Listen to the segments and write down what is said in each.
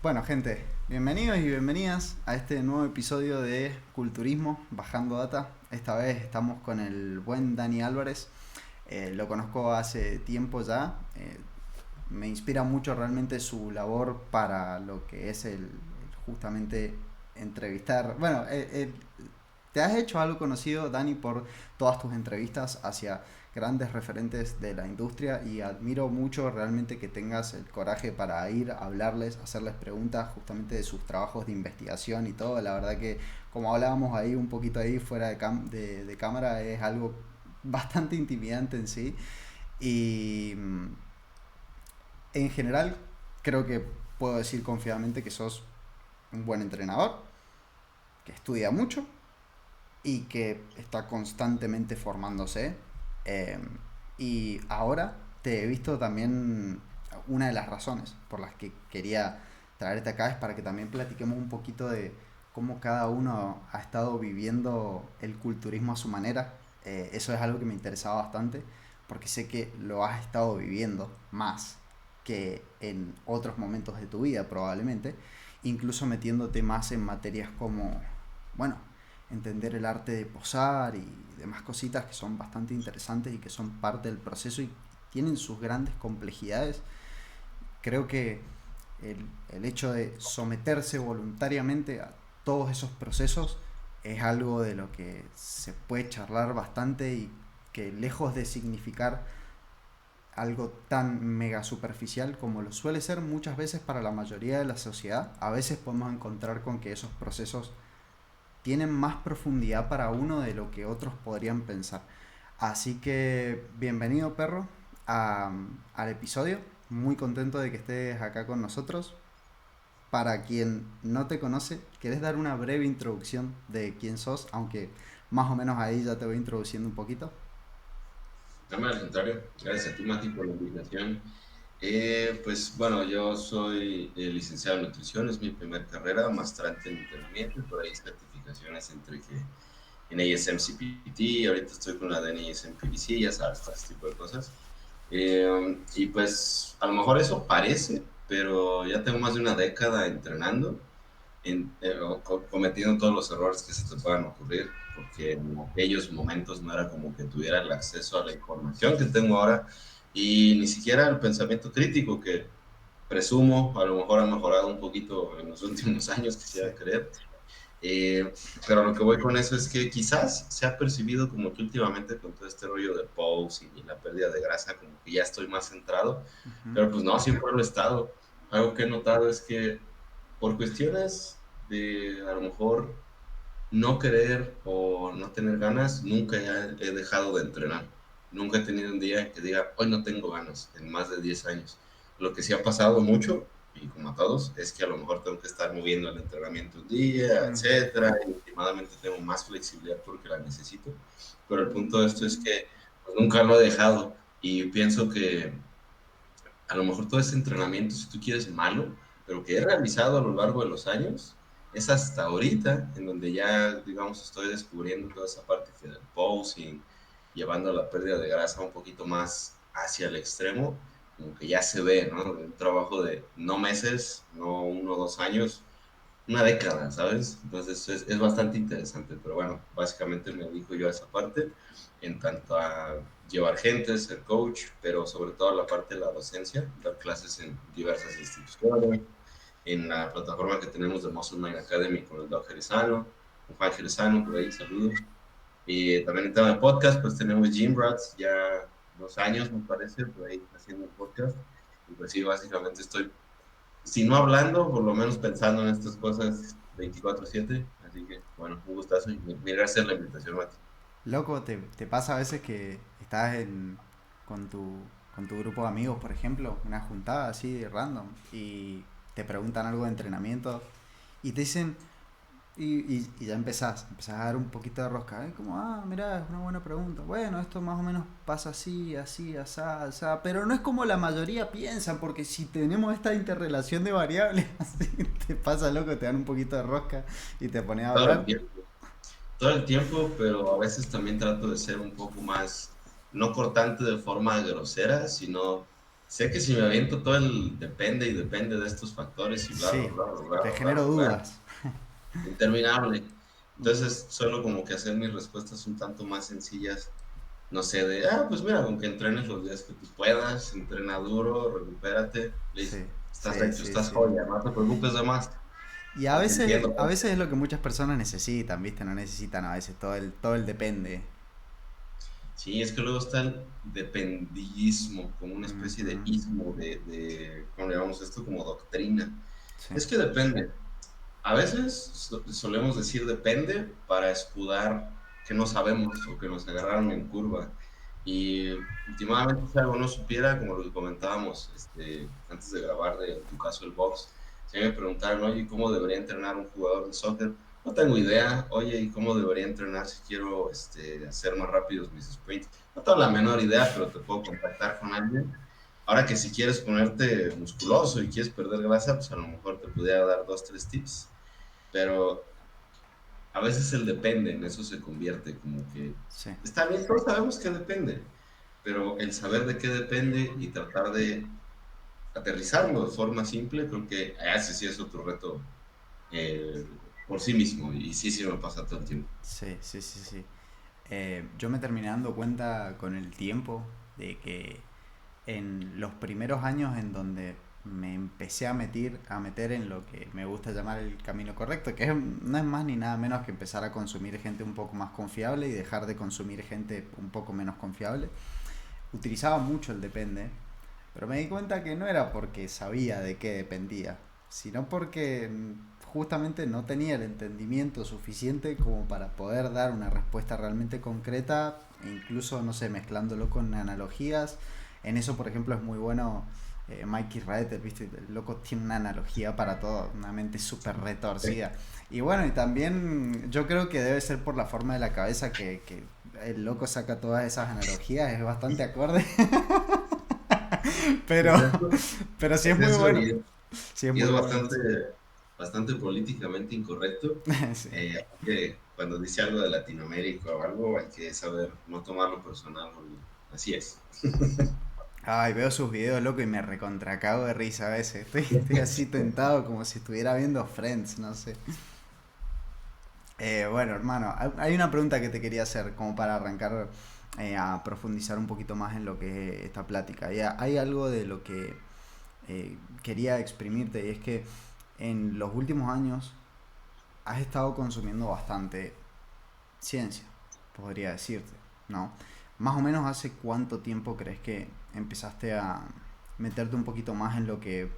Bueno, gente, bienvenidos y bienvenidas a este nuevo episodio de Culturismo Bajando Data. Esta vez estamos con el buen Dani Álvarez. Lo conozco hace tiempo ya. Me inspira mucho realmente su labor para lo que es el justamente entrevistar. Bueno, te has hecho algo conocido, Dani, por todas tus entrevistas hacia grandes referentes de la industria y admiro mucho realmente que tengas el coraje para ir a hablarles, hacerles preguntas justamente de sus trabajos de investigación y todo. La verdad que como hablábamos ahí un poquito ahí fuera de cámara es algo bastante intimidante en sí y en general creo que puedo decir confiadamente que sos un buen entrenador, que estudia mucho y que está constantemente formándose. Eh, y ahora te he visto también, una de las razones por las que quería traerte acá es para que también platiquemos un poquito de cómo cada uno ha estado viviendo el culturismo a su manera. Eso es algo que me interesaba bastante porque sé que lo has estado viviendo más que en otros momentos de tu vida probablemente, incluso metiéndote más en materias como, bueno, entender el arte de posar y demás cositas que son bastante interesantes y que son parte del proceso y tienen sus grandes complejidades. Creo que el hecho de someterse voluntariamente a todos esos procesos es algo de lo que se puede charlar bastante y que lejos de significar algo tan mega superficial como lo suele ser muchas veces para la mayoría de la sociedad, a veces podemos encontrar con que esos procesos tienen más profundidad para uno de lo que otros podrían pensar. Así que bienvenido perro al episodio. Muy contento de que estés acá con nosotros. Para quien no te conoce, ¿quieres dar una breve introducción de quién sos? Aunque más o menos ahí ya te voy introduciendo un poquito. No, al contrario, gracias a ti, Mati, por la invitación. Pues bueno, yo soy licenciado en nutrición, es mi primera carrera, maestrante en entrenamiento, y por ahí certificaciones entre que en ASM CPT, ahorita estoy con la de NASM PBC, ya sabes, todo ese tipo de cosas. Y pues a lo mejor eso parece, pero ya tengo más de una década entrenando cometiendo todos los errores que se te puedan ocurrir, porque en aquellos momentos no era como que tuviera el acceso a la información que tengo ahora y ni siquiera el pensamiento crítico que presumo a lo mejor ha mejorado un poquito en los últimos años, Sí. quisiera creer. Pero lo que voy con eso es que quizás se ha percibido como que últimamente con todo este rollo de posing y la pérdida de grasa, como que ya estoy más centrado, Ujú. pero pues no, siempre lo he estado. Algo que he notado es que por cuestiones de a lo mejor no querer o no tener ganas, nunca he dejado de entrenar. Nunca he tenido un día en que diga, hoy no tengo ganas, en más de 10 años. Lo que sí ha pasado mucho, y como a todos, es que a lo mejor tengo que estar moviendo el entrenamiento un día, Ujú. etcétera, y últimamente tengo más flexibilidad porque la necesito. Pero el punto de esto es que pues, nunca lo he dejado y pienso que a lo mejor todo ese entrenamiento, si tú quieres, malo, pero que he realizado a lo largo de los años, es hasta ahorita en donde ya, digamos, estoy descubriendo toda esa parte que del posing, llevando la pérdida de grasa un poquito más hacia el extremo, como que ya se ve, ¿no? Un trabajo de no meses, no 1 o 2 años, una década, ¿sabes? Entonces es bastante interesante, pero bueno, básicamente me dedico yo a esa parte, en tanto a llevar gente, ser coach, pero sobre todo a la parte de la docencia, dar clases en diversas instituciones, en la plataforma que tenemos de Muscle Mind Academy con el Doc Gerizano, con Juan Gerizano, por ahí, saludos. Y también en tema de podcast, pues tenemos Gym Rats, ya 2 años me parece, por ahí haciendo un podcast. Y pues sí, básicamente estoy si no hablando, por lo menos pensando en estas cosas 24/7. Así que, bueno, un gustazo y mil gracias por la invitación, Mati. Loco, te pasa a veces que estás con con tu grupo de amigos, por ejemplo, una juntada así de random, y te preguntan algo de entrenamiento y te dicen, y ya empezás a dar un poquito de rosca, ¿eh? Como, mirá, es una buena pregunta. Bueno, esto más o menos pasa así, así, asá, asá, pero no es como la mayoría piensan, porque si tenemos esta interrelación de variables, así te pasa loco, te dan un poquito de rosca y te pones a Todo el hablar. tiempo, todo el tiempo, pero a veces también trato de ser un poco más, no cortante de forma grosera, sino sé que si me aviento todo el depende y depende de estos factores y bla, bla, Sí, bla, bla, bla, te bla, genero bla, bla, dudas. interminable. Ujú. Entonces, suelo como que hacer mis respuestas un tanto más sencillas. No sé, pues mira, con que entrenes los días que tú puedas, entrena duro, recupérate, listo. Sí, Estás sí, hecho, sí, estás sí. joya, no te preocupes de más. Y Porque entiendo, a veces es lo que muchas personas necesitan, ¿viste? No necesitan a veces todo el depende. sí, es que luego está el dependillismo, como una especie de Ujú. ismo, ¿cómo le llamamos esto? Como doctrina. Sí, Es que depende. A veces solemos decir depende para escudar que no sabemos o que nos agarraron en curva. Y últimamente, si algo no supiera, como lo que comentábamos antes de grabar de en tu caso el box, si me preguntaron, oye, ¿cómo debería entrenar un jugador de soccer? No tengo idea. Oye, ¿y cómo debería entrenar si quiero hacer más rápidos mis sprints? No tengo la menor idea, pero te puedo contactar con alguien. Ahora que si quieres ponerte musculoso y quieres perder grasa, pues a lo mejor te pudiera dar dos, tres tips, pero a veces el depende, en eso se convierte como que sí. está bien, todos sabemos que depende, pero el saber de qué depende y tratar de aterrizarlo de forma simple, creo que ese sí es otro reto eh, por sí mismo y sí, sí me pasa todo el tiempo. Sí, sí, sí, sí. Yo me terminé dando cuenta con el tiempo de que en los primeros años en donde me empecé a meter en lo que me gusta llamar el camino correcto, que no es más ni nada menos que empezar a consumir gente un poco más confiable y dejar de consumir gente un poco menos confiable. Utilizaba mucho el depende, pero me di cuenta que no era porque sabía de qué dependía, sino porque justamente no tenía el entendimiento suficiente como para poder dar una respuesta realmente concreta, e incluso, no sé, mezclándolo con analogías. En eso, por ejemplo, es muy bueno Mikey Reiter, ¿viste? El loco tiene una analogía para todo, una mente súper retorcida. Y bueno, y también yo creo que debe ser por la forma de la cabeza que el loco saca todas esas analogías, es bastante acorde, pero, Es eso, pero sí es es muy eso bueno. Sí es y muy es bueno. bastante, bastante políticamente incorrecto. Sí. Que cuando dice algo de Latinoamérica o algo, hay que saber no tomarlo personal. Así es. Ay, veo sus videos, loco, y me recontracago de risa a veces. Estoy así tentado como si estuviera viendo Friends, no sé. Bueno, hermano, hay una pregunta que te quería hacer como para arrancar a profundizar un poquito más en lo que es esta plática. Hay algo de lo que quería exprimirte y es que en los últimos años has estado consumiendo bastante ciencia, podría decirte, ¿no? Más o menos hace cuánto tiempo crees que empezaste a meterte un poquito más en lo que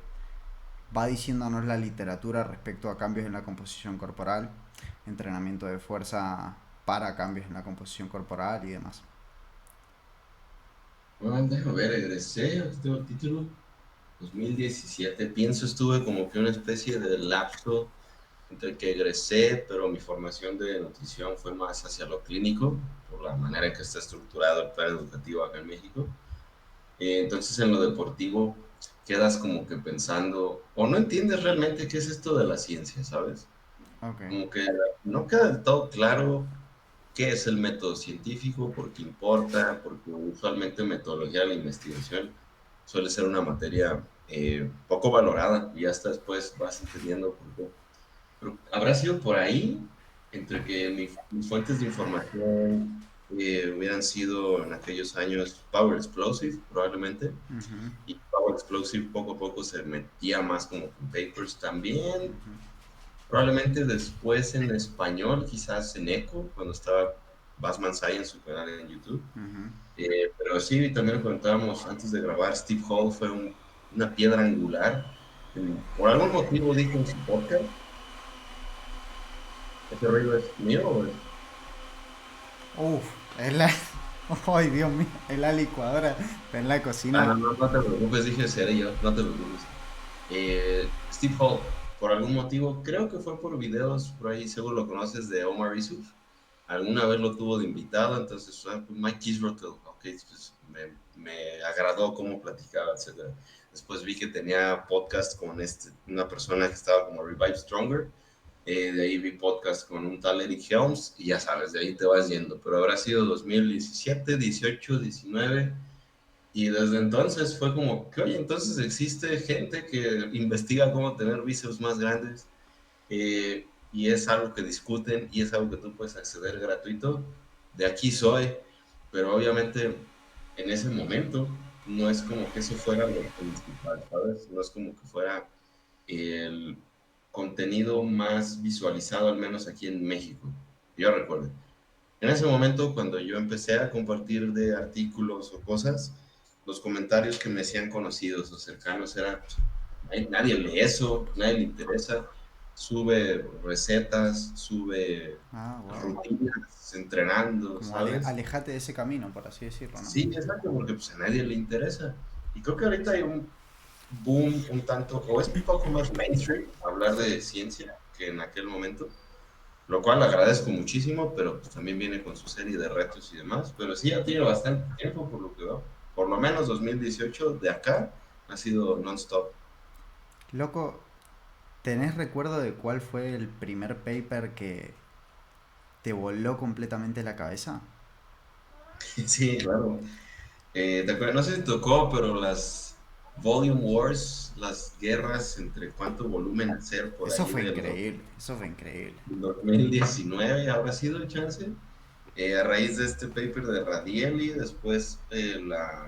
va diciéndonos la literatura respecto a cambios en la composición corporal, entrenamiento de fuerza para cambios en la composición corporal y demás. Bueno, déjame ver, egresé, aquí tengo el título, 2017. Pienso, estuve como que una especie de lapso entre que egresé, pero mi formación de nutrición fue más hacia lo clínico, por la manera en que está estructurado el plan educativo acá en México. Entonces, en lo deportivo, quedas como que pensando, o no entiendes realmente qué es esto de la ciencia, ¿sabes? Ok. Como que no queda del todo claro qué es el método científico, por qué importa, porque usualmente metodología de la investigación suele ser una materia poco valorada y hasta después vas entendiendo por qué. Pero habrá sido por ahí, entre que mis fuentes de información hubieran sido en aquellos años Power Explosive, probablemente, Ujú, y Power Explosive poco a poco se metía más como con papers también. Probablemente después en español, quizás en Echo, cuando estaba Basman Science, su canal en YouTube. ujú. Pero sí, también lo comentábamos antes de grabar, Steve Hall fue una piedra angular. Por algún motivo dijo en su podcast, ¿ese ruido es mío o es? Uf, es la... Ay, Dios mío, es la licuadora. Está en la Ah, cocina. no, no, no te preocupes, dije, seré yo, no te preocupes. Steve Hall, por algún motivo, creo que fue por videos, por ahí seguro lo conoces, de Omar Isuf. Alguna vez lo tuvo de invitado, entonces, pues Mike Israel, ok, pues me agradó cómo platicaba, etcétera. Después vi que tenía podcast con una persona que estaba como Revive Stronger, de ahí vi podcast con un tal Eric Helms, y ya sabes, de ahí te vas yendo, pero habrá sido 2017, 18, 19, Y desde entonces fue como que, oye, entonces existe gente que investiga cómo tener bíceps más grandes, y es algo que discuten y es algo que tú puedes acceder gratuito. De aquí soy, pero obviamente en ese momento no es como que eso fuera lo principal, ¿sabes? No es como que fuera el contenido más visualizado, al menos aquí en México. Yo recuerdo. En ese momento, cuando yo empecé a compartir de artículos o cosas, los comentarios que me hacían conocidos o cercanos eran, nadie lee eso, nadie le interesa, sube recetas, sube Ah, wow. rutinas, entrenando, Como ¿sabes? alejate de ese camino, por así decirlo, ¿no? Sí, exacto, porque pues a nadie le interesa. Y creo que ahorita hay un boom un tanto, o es un poco más mainstream hablar de ciencia que en aquel momento, lo cual agradezco muchísimo, pero pues también viene con su serie de retos y demás, pero sí ya tiene bastante tiempo por lo que veo, por lo menos 2018 de acá ha sido non-stop. Loco, ¿tenés recuerdo de cuál fue el primer paper que te voló completamente la cabeza? Sí, claro. ¿Te acuerdas? No sé si te tocó, pero las Volume Wars, las guerras entre cuánto volumen hacer por Eso ahí fue del increíble, eso fue increíble. 2019, habrá sido el chance. A raíz de este paper de Radielli, después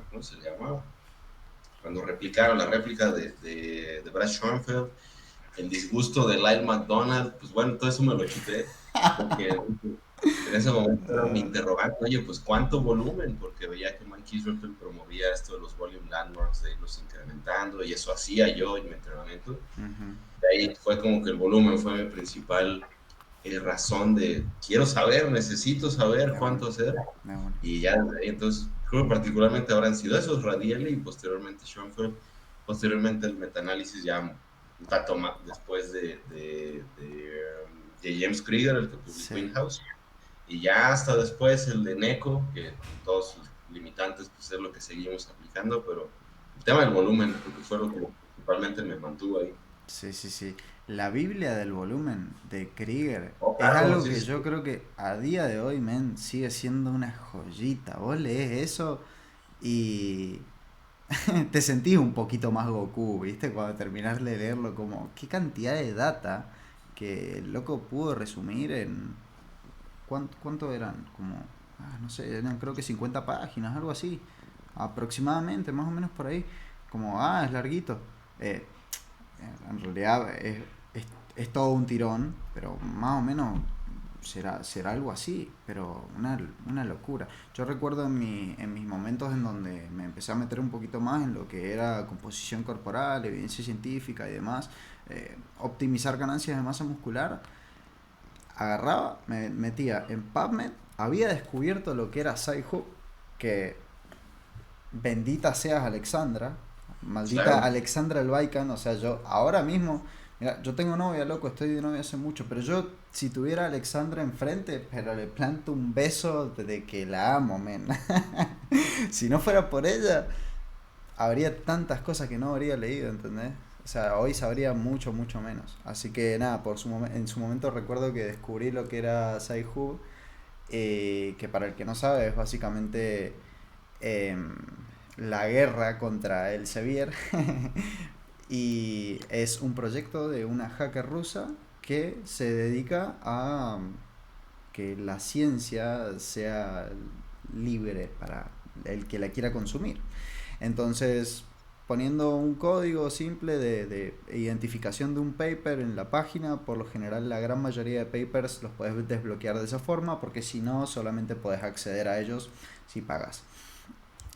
¿cómo se llama? Cuando replicaron la réplica de Brad Schoenfeld, el disgusto de Lyle McDonald, pues bueno, todo eso me lo chuté, porque en ese momento era mi interrogante, oye, pues ¿cuánto volumen? Porque veía que Mike Israel promovía esto de los volume landmarks, de irlos incrementando, y eso hacía yo en mi entrenamiento. Ujú. De ahí fue como que el volumen fue mi principal razón de, quiero saber, necesito saber De una, cuánto hacer. de una. Y ya desde ahí, entonces, creo que particularmente habrán sido esos, Radielli y posteriormente Schoenfeld, posteriormente el metaanálisis ya un tanto más después de James Krieger, el que publicó Sí. In-House, y ya hasta después el de NECO, que con todos sus limitantes, pues es lo que seguimos aplicando, pero el tema del volumen, porque fue lo que principalmente me mantuvo ahí. Sí, sí, sí. La Biblia del volumen de Krieger Oh, es claro, algo sí, que sí. yo creo que a día de hoy, men, sigue siendo una joyita. Vos lees eso y te sentís un poquito más Goku, ¿viste? Cuando terminás de leerlo, como qué cantidad de data que el loco pudo resumir en... ¿Cuánto eran? Como, no sé, eran creo que 50 páginas, algo así. Aproximadamente, más o menos por ahí. Como, es larguito. Eh, en realidad es todo un tirón, pero más o menos será algo así, pero una locura. Yo recuerdo en mis momentos en donde me empecé a meter un poquito más en lo que era composición corporal, evidencia científica y demás, optimizar ganancias de masa muscular, agarraba, me metía en PubMed, había descubierto lo que era Sci-Hub, que bendita seas Alexandra, maldita Claro. Alexandra el Baikan, o sea, yo ahora mismo, mira, yo tengo novia, loco, estoy de novia hace mucho, pero yo si tuviera a Alexandra enfrente, pero le planto un beso de que la amo, men. Si no fuera por ella, habría tantas cosas que no habría leído, ¿entendés? O sea, hoy sabría mucho, mucho menos. Así que nada, en su momento recuerdo que descubrí lo que era Sci-Hub, que para el que no sabe es básicamente em, la guerra contra el Sevier. Y es un proyecto de una hacker rusa que se dedica a que la ciencia sea libre para el que la quiera consumir. Entonces, poniendo un código simple de identificación de un paper en la página, por lo general la gran mayoría de papers los puedes desbloquear de esa forma, porque si no, solamente puedes acceder a ellos si pagas.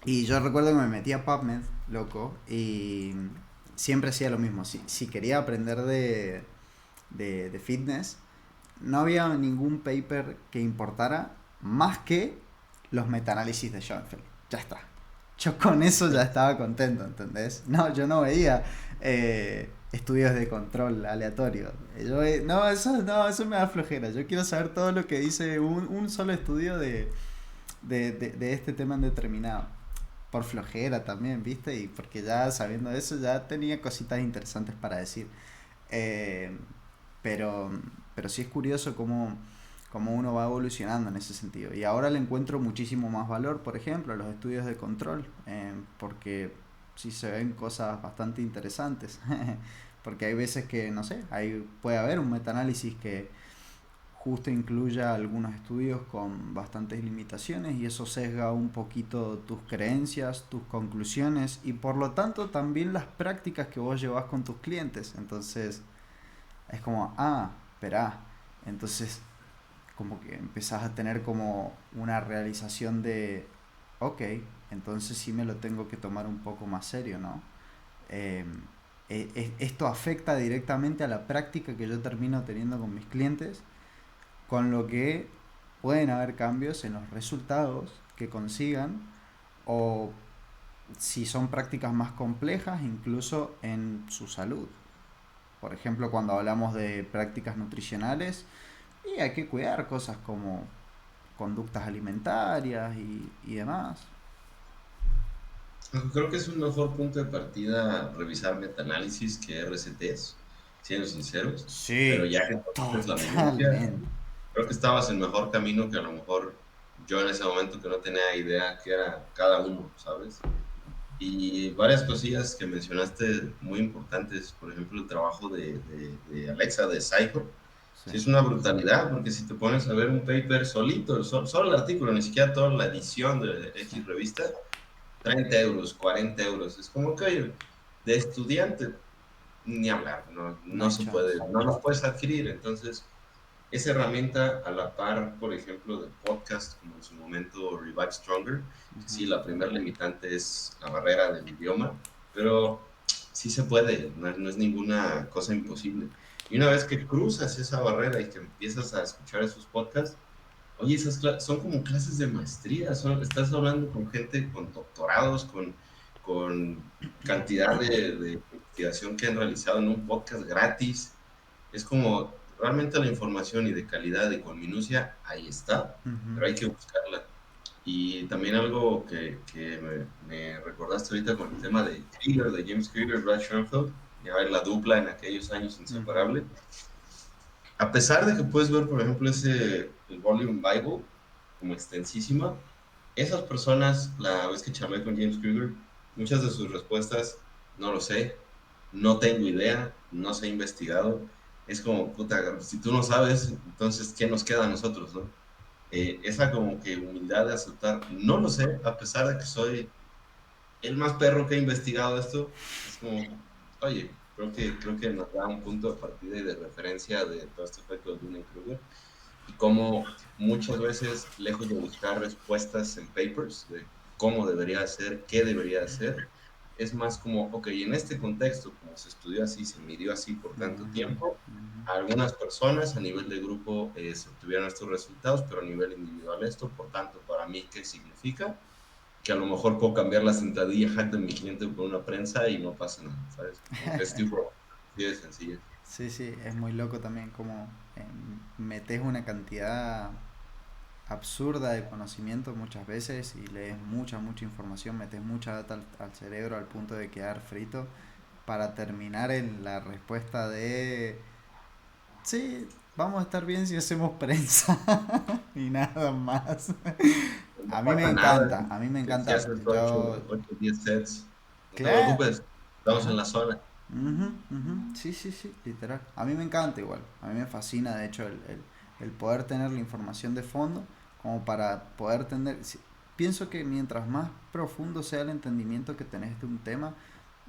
Y yo recuerdo que me metí a PubMed, loco, y siempre hacía lo mismo. Si quería aprender de fitness, no había ningún paper que importara más que los metaanálisis de Schoenfeld. Ya está. Yo con eso ya estaba contento, ¿entendés? No, yo no veía estudios de control aleatorios. No, eso me da flojera. Yo quiero saber todo lo que dice un solo estudio de este tema en determinado. Por flojera también, ¿viste? Y porque ya sabiendo eso ya tenía cositas interesantes para decir. Eh, pero, pero sí es curioso cómo uno va evolucionando en ese sentido. Y ahora le encuentro muchísimo más valor, por ejemplo, a los estudios de control, porque sí se ven cosas bastante interesantes. Porque hay veces que, no sé, puede haber un metaanálisis que justo incluya algunos estudios con bastantes limitaciones y eso sesga un poquito tus creencias, tus conclusiones y por lo tanto también las prácticas que vos llevas con tus clientes. Entonces es como, espera, entonces como que empezás a tener como una realización de, ok, entonces sí me lo tengo que tomar un poco más serio, ¿no? Eh, Esto afecta directamente a la práctica que yo termino teniendo con mis clientes, con lo que pueden haber cambios en los resultados que consigan o si son prácticas más complejas, incluso en su salud. Por ejemplo, cuando hablamos de prácticas nutricionales, y hay que cuidar cosas como conductas alimentarias y demás. Creo que es un mejor punto de partida revisar metaanálisis que RCTs, siendo sinceros, pero Sí, ya que conoces la minucia, totalmente. creo que estabas en mejor camino que a lo mejor yo en ese momento que no tenía idea qué era cada uno, ¿sabes? Y varias cosillas que mencionaste muy importantes, por ejemplo, el trabajo de Alexa, de Cypher, Sí. sí es una brutalidad, porque si te pones a ver un paper solito, solo el artículo, ni siquiera toda la edición de Sí. X revista, 30 euros, 40 euros, es como que, oye, de estudiante, ni hablar, no, No no hay se chance. puede, no los puedes adquirir, entonces esa herramienta a la par, por ejemplo, de podcast, como en su momento Revive Stronger, Ujú. sí, la primera limitante es la barrera del idioma, pero sí se puede, no es ninguna cosa imposible. Y una vez que cruzas esa barrera y que empiezas a escuchar esos podcasts, oye, son como clases de maestría, estás hablando con gente con doctorados, con cantidad de investigación que han realizado en un podcast gratis. Es como realmente la información y de calidad y con minucia, ahí está, Ujú. pero hay que buscarla. Y también algo que me recordaste ahorita con el tema de Krieger, de James Krieger, Brad Schoenfeld, ya ver la dupla en aquellos años Ujú. inseparable. A pesar de que puedes ver, por ejemplo, el Volume Bible como extensísima, esas personas, la vez que charlé con James Krieger, muchas de sus respuestas, no lo sé, no tengo idea, no se ha investigado. Es como, puta, si tú no sabes, entonces, ¿qué nos queda a nosotros, no? Esa como que humildad de aceptar, no lo sé, a pesar de que soy el más perro que ha investigado esto, es como, oye, creo que nos da un punto de partida y de referencia de todo este efecto de Dunning-Kruger y cómo muchas veces, lejos de buscar respuestas en papers de cómo debería ser, qué debería hacer, es más como, ok, en este contexto, como se estudió así, se midió así por tanto Ujú. tiempo, Ujú. algunas personas a nivel de grupo se obtuvieron estos resultados, pero a nivel individual esto, por tanto, para mí, ¿qué significa? Que a lo mejor puedo cambiar la sentadilla hack de mi cliente por una prensa y no pasa nada, ¿sabes? Como que es tipo, así de sencillo. Sí, sí, es muy loco también como metes una cantidad absurda de conocimiento muchas veces y lees mucha información, metes mucha data al cerebro al punto de quedar frito para terminar en la respuesta de sí, vamos a estar bien si hacemos prensa y nada más. No pasa nada A mí me si encanta. haces Yo, 8 10 sets. No te claro, preocupes, estamos en ajá. la zona. Ujú, ujú. Sí, sí, sí, literal. A mí me encanta igual. A mí me fascina, de hecho, el poder tener la información de fondo como para poder tener... Pienso que mientras más profundo sea el entendimiento que tenés de un tema,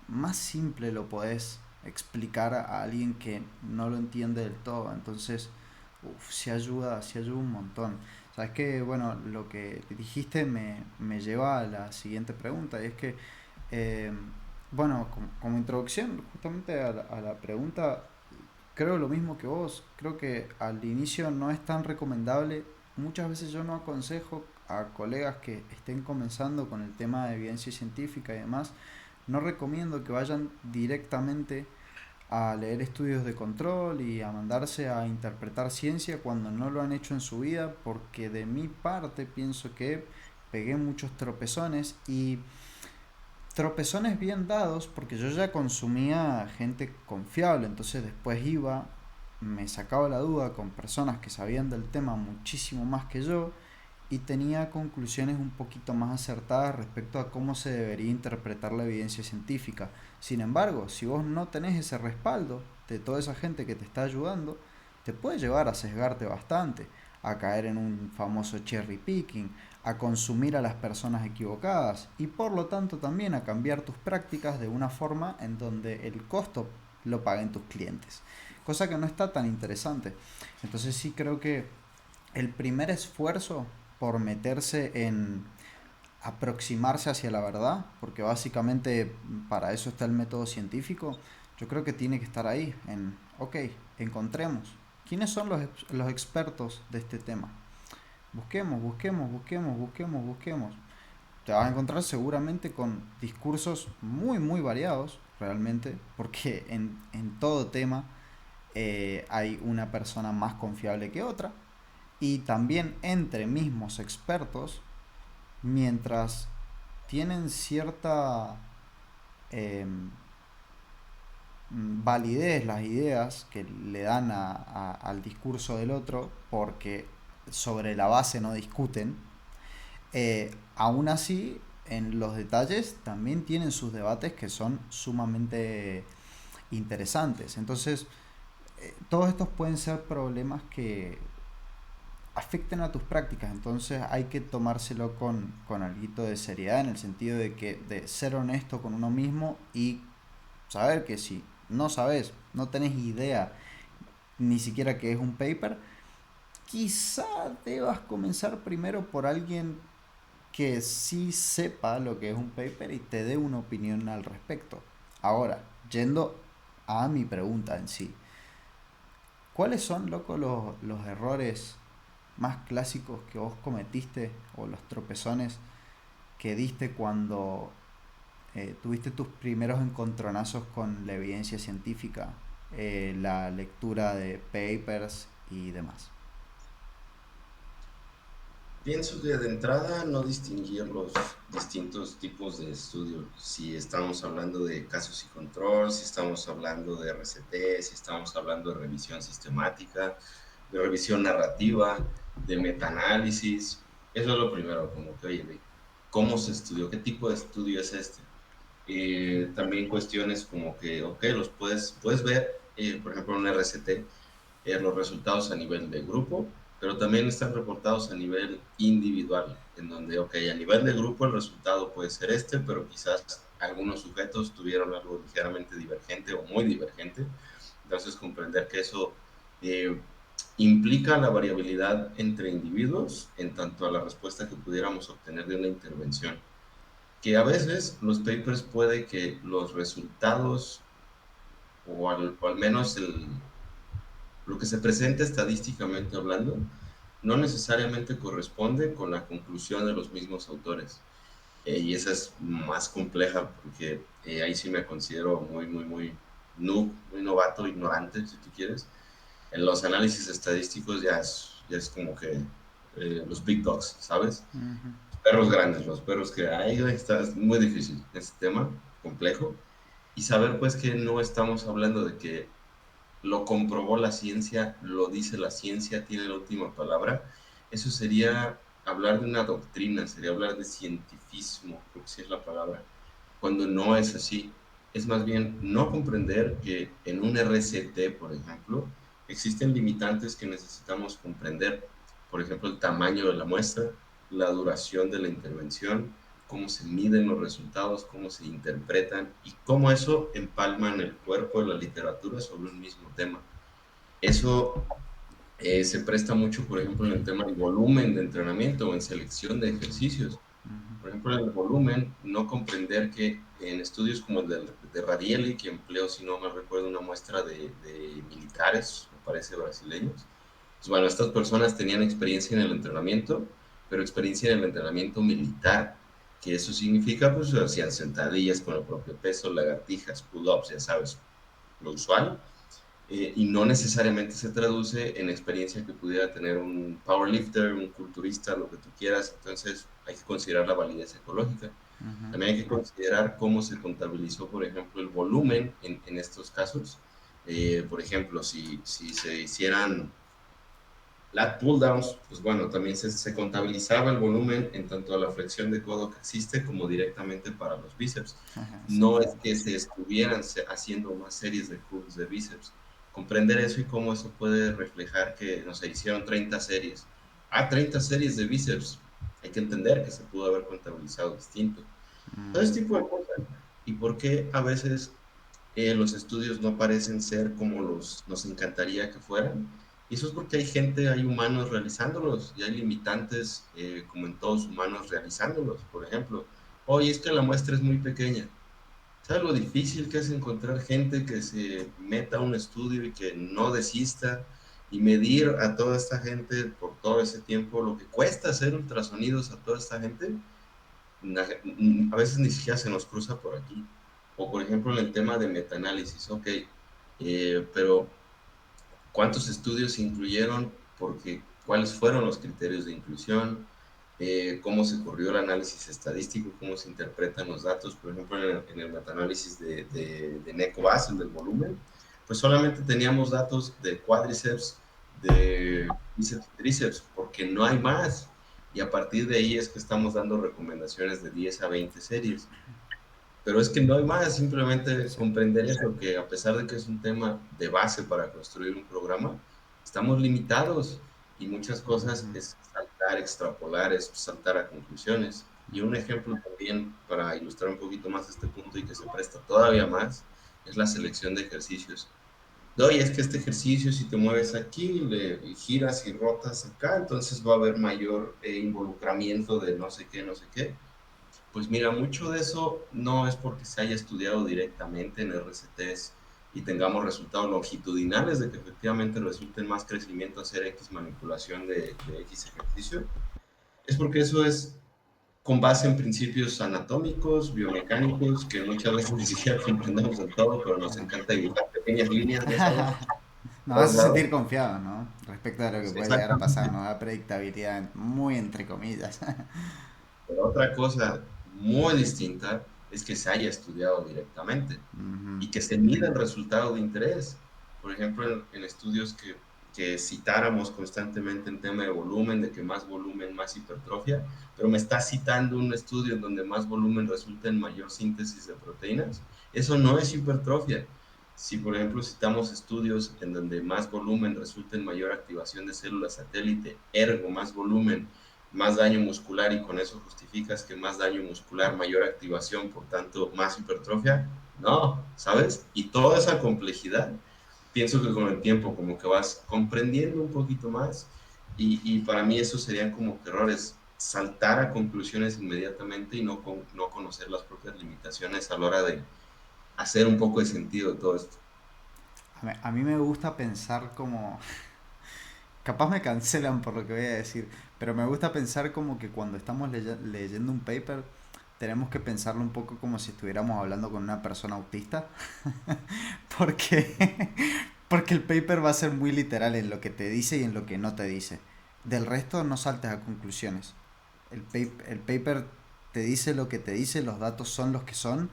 más simple lo podés explicar a alguien que no lo entiende del todo. Entonces, uf, sí ayuda un montón. Sabes que, bueno, lo que dijiste me lleva a la siguiente pregunta, y es que, eh, bueno, como introducción justamente a la pregunta, creo lo mismo que vos. Creo que al inicio no es tan recomendable. Muchas veces yo no aconsejo a colegas que estén comenzando con el tema de evidencia científica y demás, no recomiendo que vayan directamente a leer estudios de control y a mandarse a interpretar ciencia cuando no lo han hecho en su vida, porque de mi parte pienso que pegué muchos tropezones y tropezones bien dados porque yo ya consumía gente confiable, entonces después iba me sacaba la duda con personas que sabían del tema muchísimo más que yo y tenía conclusiones un poquito más acertadas respecto a cómo se debería interpretar la evidencia científica. Sin embargo, si vos no tenés ese respaldo de toda esa gente que te está ayudando, te puede llevar a sesgarte bastante, a caer en un famoso cherry picking, a consumir a las personas equivocadas y por lo tanto también a cambiar tus prácticas de una forma en donde el costo lo paguen tus clientes. Cosa que no está tan interesante. Entonces sí creo que el primer esfuerzo por meterse en aproximarse hacia la verdad, porque básicamente para eso está el método científico, yo creo que tiene que estar ahí, en, ok, encontremos, ¿quiénes son los expertos de este tema? Busquemos, busquemos, busquemos, busquemos, busquemos. Te vas a encontrar seguramente con discursos muy, muy variados, realmente, porque en todo tema hay una persona más confiable que otra, y también entre mismos expertos, mientras tienen cierta eh, validez las ideas que le dan al discurso del otro, porque sobre la base no discuten, aún así en los detalles también tienen sus debates que son sumamente interesantes. Entonces, todos estos pueden ser problemas que afecten a tus prácticas, entonces hay que tomárselo con algo de seriedad en el sentido de que de ser honesto con uno mismo y saber que si no sabes, no tenés idea ni siquiera que es un paper, quizá debas comenzar primero por alguien que sí sepa lo que es un paper y te dé una opinión al respecto. Ahora, yendo a mi pregunta en sí, ¿cuáles son, loco, los errores más clásicos que vos cometiste o los tropezones que diste cuando tuviste tus primeros encontronazos con la evidencia científica, la lectura de papers y demás? Pienso que de entrada no distinguir los distintos tipos de estudios. Si estamos hablando de casos y control, si estamos hablando de RCT, si estamos hablando de revisión sistemática, de revisión narrativa, de metaanálisis. Eso es lo primero, como que, oye, ¿cómo se estudió? ¿Qué tipo de estudio es este? También cuestiones como que, ok, los puedes ver, por ejemplo, en un RCT, los resultados a nivel de grupo, pero también están reportados a nivel individual, en donde, ok, a nivel de grupo el resultado puede ser este, pero quizás algunos sujetos tuvieron algo ligeramente divergente o muy divergente. Entonces, comprender que eso eh, implica la variabilidad entre individuos en tanto a la respuesta que pudiéramos obtener de una intervención. Que a veces los papers puede que los resultados o al menos lo que se presenta estadísticamente hablando no necesariamente corresponde con la conclusión de los mismos autores. Y esa es más compleja porque ahí sí me considero muy noob, muy novato, ignorante, si tú quieres. En los análisis estadísticos ya es como que los big dogs, ¿sabes? Ujú. Perros grandes, los perros que hay, está es muy difícil este tema, complejo. Y saber pues que no estamos hablando de que lo comprobó la ciencia, lo dice la ciencia, tiene la última palabra. Eso sería hablar de una doctrina, sería hablar de cientifismo, creo que sí es la palabra, cuando no es así. Es más bien no comprender que en un RCT, por ejemplo, existen limitantes que necesitamos comprender. Por ejemplo, el tamaño de la muestra, la duración de la intervención, cómo se miden los resultados, cómo se interpretan y cómo eso empalma en el cuerpo de la literatura sobre un mismo tema. Eso se presta mucho, por ejemplo, en el tema del volumen de entrenamiento o en selección de ejercicios. Por ejemplo, en el volumen, no comprender que en estudios como el de Radielli, que empleó, si no me recuerdo, una muestra de militares, me parece brasileños, pues bueno, estas personas tenían experiencia en el entrenamiento, pero experiencia en el entrenamiento militar, que eso significa, pues, hacían sentadillas con el propio peso, lagartijas, pull-ups, ya sabes, lo usual, y no necesariamente se traduce en experiencia que pudiera tener un powerlifter, un culturista, lo que tú quieras. Entonces hay que considerar la validez ecológica. Ujú. También hay que considerar cómo se contabilizó, por ejemplo, el volumen en estos casos. Por ejemplo, si se hicieran lat pull downs, pues bueno, también se contabilizaba el volumen en tanto a la flexión de codo que existe como directamente para los bíceps. Sí, No es claro. que se estuvieran haciendo más series de curls de bíceps. Comprender eso y cómo eso puede reflejar que, no sé, hicieron 30 series. 30 series de bíceps. Hay que entender que se pudo haber contabilizado distinto. Todo ese Ujú. tipo de cosas. ¿Y por qué a veces los estudios no parecen ser como nos encantaría que fueran? Y eso es porque hay gente, hay humanos realizándolos y hay limitantes, como en todos humanos, realizándolos. Por ejemplo, oye, es que la muestra es muy pequeña. ¿Sabes lo difícil que es encontrar gente que se meta a un estudio y que no desista y medir a toda esta gente por todo ese tiempo, lo que cuesta hacer ultrasonidos a toda esta gente? A veces ni siquiera se nos cruza por aquí. O por ejemplo en el tema de metaanálisis, ok, pero ¿cuántos estudios se incluyeron? Porque, ¿cuáles fueron los criterios de inclusión? ¿Cómo se corrió el análisis estadístico? ¿Cómo se interpretan los datos? Por ejemplo, en el metaanálisis de Neco Basel, del volumen, pues solamente teníamos datos de cuádriceps, de bíceps y tríceps, porque no hay más. Y a partir de ahí es que estamos dando recomendaciones de 10 a 20 series. Pero es que no hay más, simplemente Sí. comprender eso, que a pesar de que es un tema de base para construir un programa, estamos limitados y muchas cosas Ujú. es saltar, extrapolar, es saltar a conclusiones. Y un ejemplo también para ilustrar un poquito más este punto y que se presta todavía más es la selección de ejercicios. Oye, es que este ejercicio, si te mueves aquí, y giras y rotas acá, entonces va a haber mayor involucramiento de no sé qué, no sé qué. Pues mira, mucho de eso no es porque se haya estudiado directamente en RCTs y tengamos resultados longitudinales de que efectivamente resulte en más crecimiento hacer X manipulación de X ejercicio. Es porque eso es con base en principios anatómicos, biomecánicos, que muchas veces ni siquiera comprendemos del todo, pero nos encanta dibujar pequeñas líneas, ya sabes, Nos por todos hace lados. sentir confiados, ¿no? Respecto a lo que puede llegar a pasar, Exactamente. nos da predictabilidad, muy entre comillas. Pero otra cosa muy distinta es que se haya estudiado directamente Ujú. y que se mida el resultado de interés. Por ejemplo, en estudios que citáramos constantemente en tema de volumen, de que más volumen, más hipertrofia, pero me está citando un estudio en donde más volumen resulta en mayor síntesis de proteínas, eso no es hipertrofia. Si, por ejemplo, citamos estudios en donde más volumen resulta en mayor activación de células satélite, ergo más volumen, más daño muscular y con eso justificas que más daño muscular, mayor activación, por tanto, más hipertrofia, no, ¿sabes? Y toda esa complejidad, pienso que con el tiempo como que vas comprendiendo un poquito más y para mí eso serían como que errores, saltar a conclusiones inmediatamente y no conocer las propias limitaciones a la hora de hacer un poco de sentido de todo esto. A mí me gusta pensar como... Capaz me cancelan por lo que voy a decir, pero me gusta pensar como que cuando estamos leyendo un paper tenemos que pensarlo un poco como si estuviéramos hablando con una persona autista, porque, porque el paper va a ser muy literal en lo que te dice y en lo que no te dice. Del resto no saltes a conclusiones. El paper te dice lo que te dice, los datos son los que son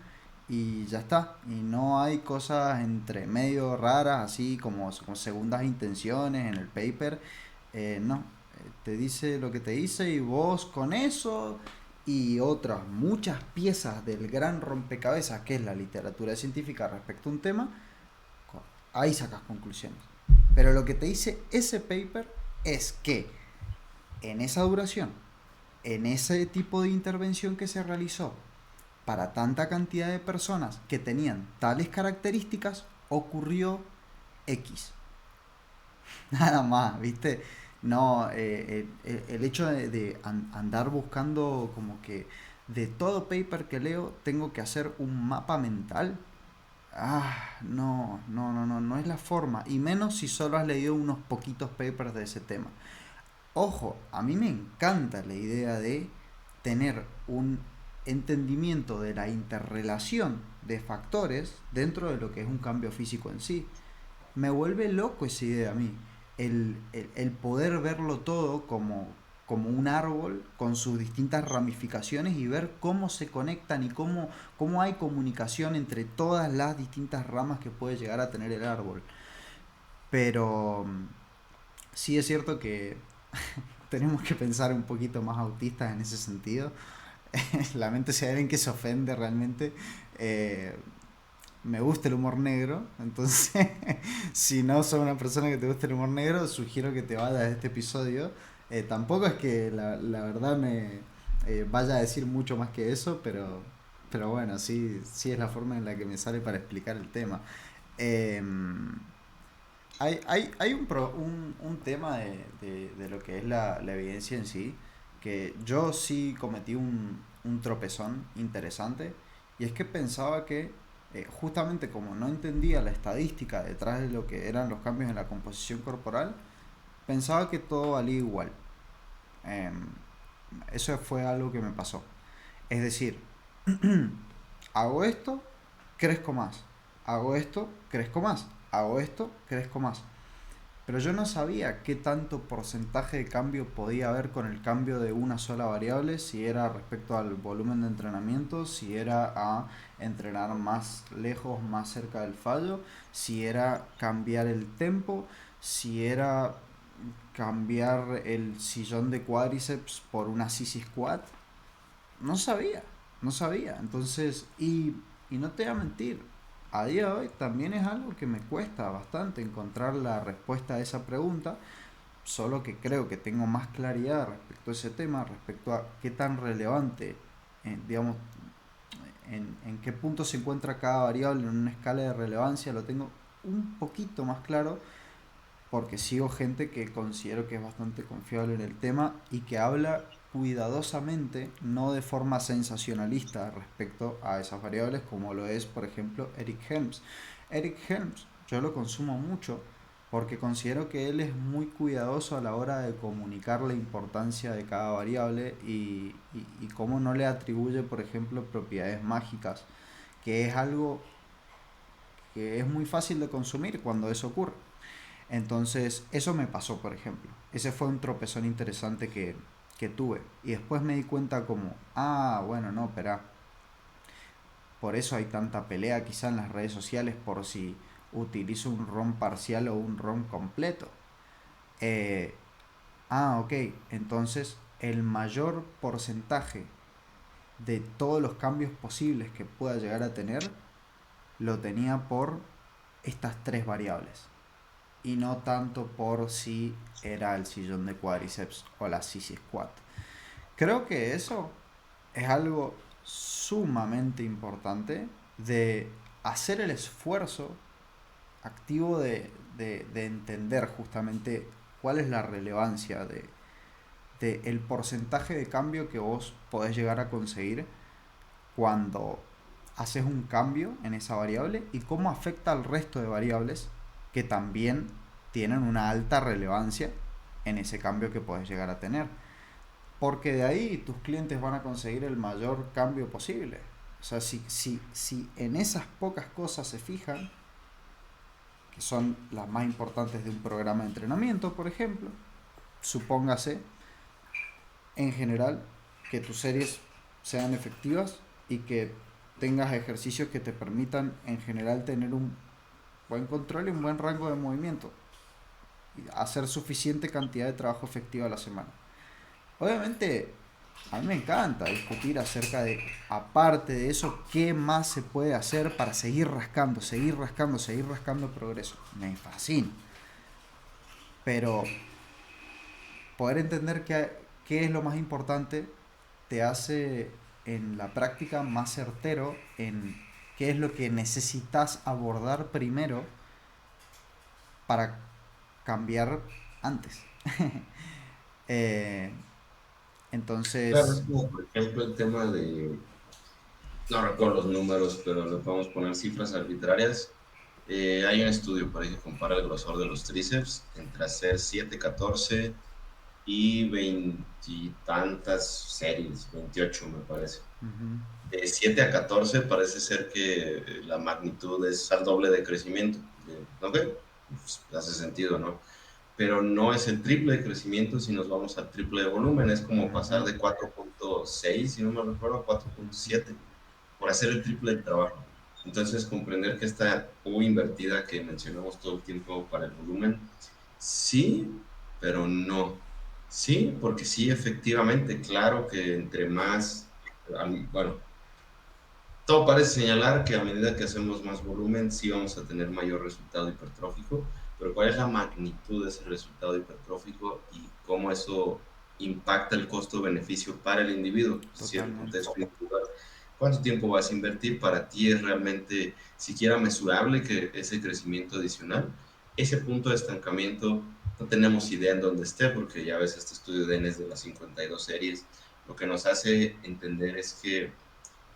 y ya está. Y no hay cosas entre medio raras, así como segundas intenciones en el paper. No, te dice lo que te dice y vos con eso y otras muchas piezas del gran rompecabezas que es la literatura científica respecto a un tema, ahí sacas conclusiones. Pero lo que te dice ese paper es que en esa duración, en ese tipo de intervención que se realizó para tanta cantidad de personas que tenían tales características, ocurrió X. Nada más, ¿viste? No, el hecho de andar buscando como que de todo paper que leo tengo que hacer un mapa mental. No es la forma. Y menos si solo has leído unos poquitos papers de ese tema. Ojo, a mí me encanta la idea de tener un entendimiento de la interrelación de factores dentro de lo que es un cambio físico en sí. Me vuelve loco esa idea a mí. El poder verlo todo como como un árbol con sus distintas ramificaciones y ver cómo se conectan y cómo hay comunicación entre todas las distintas ramas que puede llegar a tener el árbol. Pero sí es cierto que tenemos que pensar un poquito más autistas en ese sentido. Lamento si hay alguien que se ofende realmente. Eh, Me gusta el humor negro, entonces si no sos una persona que te gusta el humor negro, sugiero que te vayas de este episodio. Tampoco es que la verdad me vaya a decir mucho más que eso, pero bueno, sí, sí es la forma en la que me sale para explicar el tema. Eh, hay un tema de lo que es la evidencia en sí, que yo sí cometí un tropezón interesante, y es que pensaba que justamente como no entendía la estadística detrás de lo que eran los cambios en la composición corporal, pensaba que todo valía igual. Em, Eso fue algo que me pasó. Es decir, hago esto, crezco más. Hago esto, crezco más. Hago esto, crezco más. Pero yo no sabía qué tanto porcentaje de cambio podía haber con el cambio de una sola variable, si era respecto al volumen de entrenamiento, si era a entrenar más lejos, más cerca del fallo, si era cambiar el tempo, si era cambiar el sillón de cuádriceps por una sissy squat. No sabía, no sabía. Entonces, y no te voy a mentir, a día de hoy también es algo que me cuesta bastante encontrar la respuesta a esa pregunta, solo que creo que tengo más claridad respecto a ese tema, respecto a qué tan relevante, digamos, en qué punto se encuentra cada variable en una escala de relevancia, lo tengo un poquito más claro porque sigo gente que considero que es bastante confiable en el tema y que habla cuidadosamente, no de forma sensacionalista respecto a esas variables, como lo es, por ejemplo, Eric Helms. Eric Helms, yo lo consumo mucho porque considero que él es muy cuidadoso a la hora de comunicar la importancia de cada variable y cómo no le atribuye, por ejemplo, propiedades mágicas, que es algo que es muy fácil de consumir cuando eso ocurre. Entonces, eso me pasó, por ejemplo. Ese fue un tropezón interesante que tuve. Y después me di cuenta como, bueno, no, espera. Por eso hay tanta pelea quizá en las redes sociales por si utilizo un ROM parcial o un ROM completo. Eh, ok. Entonces, el mayor porcentaje de todos los cambios posibles que pueda llegar a tener, lo tenía por estas tres variables y no tanto por si era el sillón de cuádriceps o la sissy squat. Creo que eso es algo sumamente importante de hacer el esfuerzo activo de entender justamente cuál es la relevancia de el porcentaje de cambio que vos podés llegar a conseguir cuando haces un cambio en esa variable y cómo afecta al resto de variables que también tienen una alta relevancia en ese cambio que puedes llegar a tener. Porque de ahí tus clientes van a conseguir el mayor cambio posible. O sea, si en esas pocas cosas se fijan, que son las más importantes de un programa de entrenamiento, por ejemplo, supóngase en general que tus series sean efectivas y que tengas ejercicios que te permitan en general tener un buen control y un buen rango de movimiento y hacer suficiente cantidad de trabajo efectivo a la semana. Obviamente a mí me encanta discutir acerca de, aparte de eso, qué más se puede hacer para seguir rascando, seguir rascando, seguir rascando progreso. Me fascina. Pero poder entender qué es lo más importante te hace en la práctica más certero en qué es lo que necesitas abordar primero para cambiar antes. Eh, Claro, es entonces, como por ejemplo el tema de, no recuerdo los números, pero le podemos poner cifras arbitrarias. Hay un estudio por ahí que compara el grosor de los tríceps entre hacer 7 14 y 20 y tantas series, 28 me parece. uh-huh. De 7 a 14 parece ser que la magnitud es al doble de crecimiento. Ok, pues hace sentido, ¿no? pero no es el triple de crecimiento si nos vamos al triple de volumen. Es como pasar Ujú. de 4.6, si no me recuerdo, a 4.7 por hacer el triple de trabajo. Entonces, comprender que esta U invertida que mencionamos todo el tiempo para el volumen, sí, pero no. Sí, porque sí, efectivamente, claro que entre más, bueno, todo parece señalar que a medida que hacemos más volumen, sí vamos a tener mayor resultado hipertrófico, pero ¿cuál es la magnitud de ese resultado hipertrófico y cómo eso impacta el costo-beneficio para el individuo? Si el Totalmente. contexto individual, ¿cuánto tiempo vas a invertir? Para ti es realmente siquiera mesurable que ese crecimiento adicional, ese punto de estancamiento, no tenemos idea en dónde esté, porque ya ves este estudio de N de las 52 series, lo que nos hace entender es que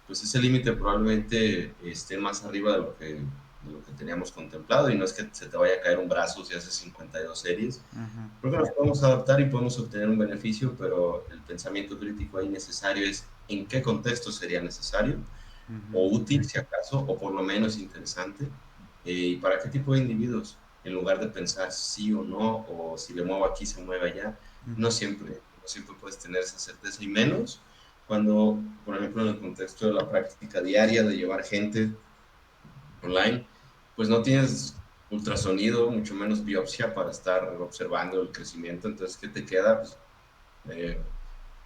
pues ese límite probablemente esté más arriba de lo que teníamos contemplado y no es que se te vaya a caer un brazo si haces 52 series, Ujú. porque nos podemos adaptar y podemos obtener un beneficio, pero el pensamiento crítico ahí necesario es en qué contexto sería necesario Ujú. o útil si acaso, o por lo menos interesante, y para qué tipo de individuos, en lugar de pensar sí o no, o si le muevo aquí, se mueve allá, Ujú. no siempre puedes tener esa certeza, y menos cuando, por ejemplo, en el contexto de la práctica diaria de llevar gente online, pues no tienes ultrasonido, mucho menos biopsia para estar observando el crecimiento, entonces, ¿qué te queda? Pues, eh,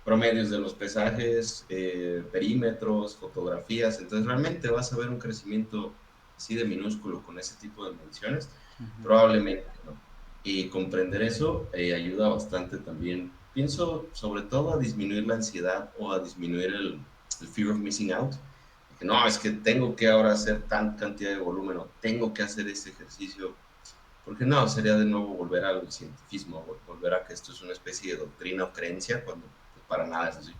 promedios de los pesajes, perímetros, fotografías, entonces realmente vas a ver un crecimiento así de minúsculo con ese tipo de mediciones, Ujú. probablemente, ¿no? Y comprender eso ayuda bastante también, pienso sobre todo a disminuir la ansiedad o a disminuir el fear of missing out, que no, es que tengo que ahora hacer tanta cantidad de volumen o tengo que hacer este ejercicio, porque no, sería de nuevo volver al cientifismo, volver a que esto es una especie de doctrina o creencia, cuando pues, para nada es así.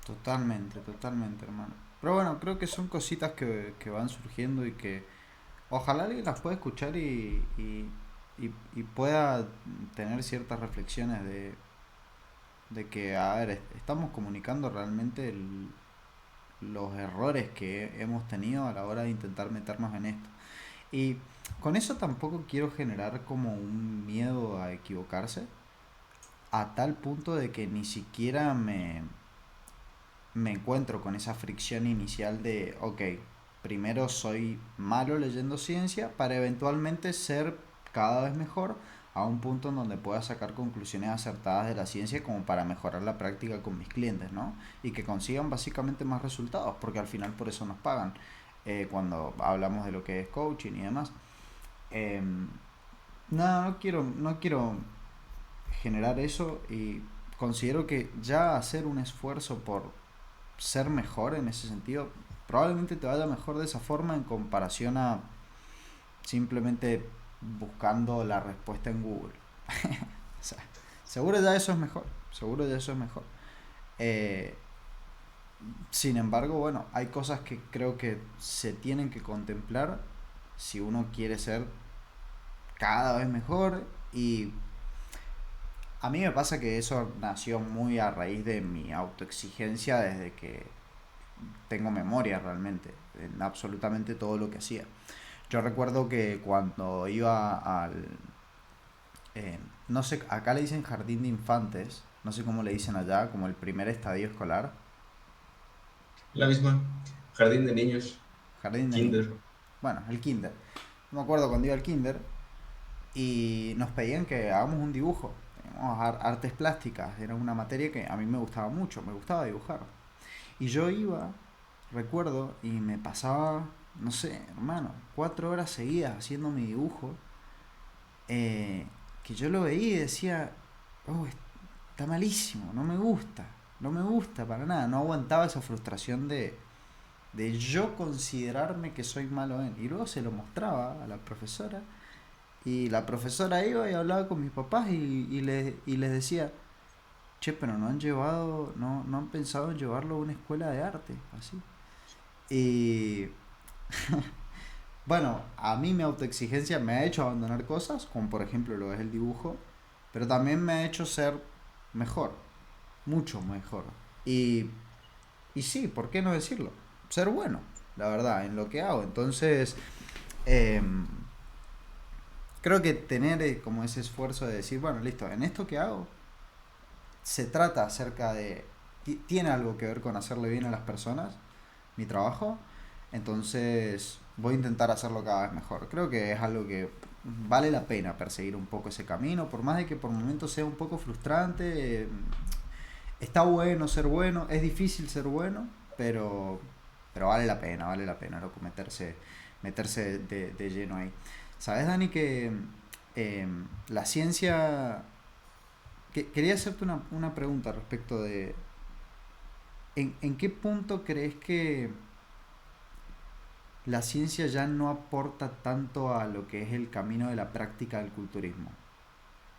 Totalmente, totalmente, hermano. Pero bueno, creo que son cositas que van surgiendo y que ojalá alguien las pueda escuchar y pueda tener ciertas reflexiones de que, a ver, estamos comunicando realmente los errores que hemos tenido a la hora de intentar meternos en esto. Y con eso tampoco quiero generar como un miedo a equivocarse, a tal punto de que ni siquiera me encuentro con esa fricción inicial de, ok, primero soy malo leyendo ciencia para eventualmente ser cada vez mejor a un punto en donde pueda sacar conclusiones acertadas de la ciencia como para mejorar la práctica con mis clientes, ¿no? Y que consigan básicamente más resultados, porque al final por eso nos pagan cuando hablamos de lo que es coaching y demás. Eh, no quiero generar eso y considero que ya hacer un esfuerzo por ser mejor en ese sentido, probablemente te vaya mejor de esa forma en comparación a simplemente buscando la respuesta en Google. O sea, seguro ya eso es mejor, seguro ya eso es mejor. Eh, Sin embargo, bueno, hay cosas que creo que se tienen que contemplar si uno quiere ser cada vez mejor y a mí me pasa que eso nació muy a raíz de mi autoexigencia desde que tengo memoria realmente en absolutamente todo lo que hacía. Yo recuerdo que cuando iba no sé, acá le dicen jardín de infantes, no sé cómo le dicen allá, como el primer estadio escolar, La misma, jardín de niños, jardín de niños. kinder. Bueno, el kinder. No me acuerdo cuando iba al kinder y nos pedían que hagamos un dibujo. Teníamos artes plásticas, era una materia que a mí me gustaba mucho, me gustaba dibujar. Y yo iba, recuerdo, y me pasaba, no sé, hermano, 4 horas seguidas haciendo mi dibujo, eh, que yo lo veía y decía, oh, está malísimo, no me gusta para nada, no aguantaba esa frustración de yo considerarme que soy malo en. Y luego se lo mostraba a la profesora, y la profesora iba y hablaba con mis papás y les decía, che, pero no han llevado, no han pensado en llevarlo a una escuela de arte, así. Y bueno, a mí mi autoexigencia me ha hecho abandonar cosas, como por ejemplo lo es el dibujo, pero también me ha hecho ser mejor, mucho mejor. Y, y sí, ¿por qué no decirlo? Ser bueno, la verdad, en lo que hago. Entonces, eh, Creo que tener como ese esfuerzo de decir, bueno, listo, en esto que hago se trata acerca de... Tiene algo que ver con hacerle bien a las personas, mi trabajo, entonces voy a intentar hacerlo cada vez mejor. Creo que es algo que vale la pena perseguir un poco ese camino, por más de que por momentos sea un poco frustrante. Está bueno ser bueno, es difícil ser bueno, pero vale la pena, loco, meterse de lleno ahí. ¿Sabes, Dani, que eh, la ciencia... quería hacerte una pregunta respecto de... en qué punto crees que la ciencia ya no aporta tanto a lo que es el camino de la práctica del culturismo?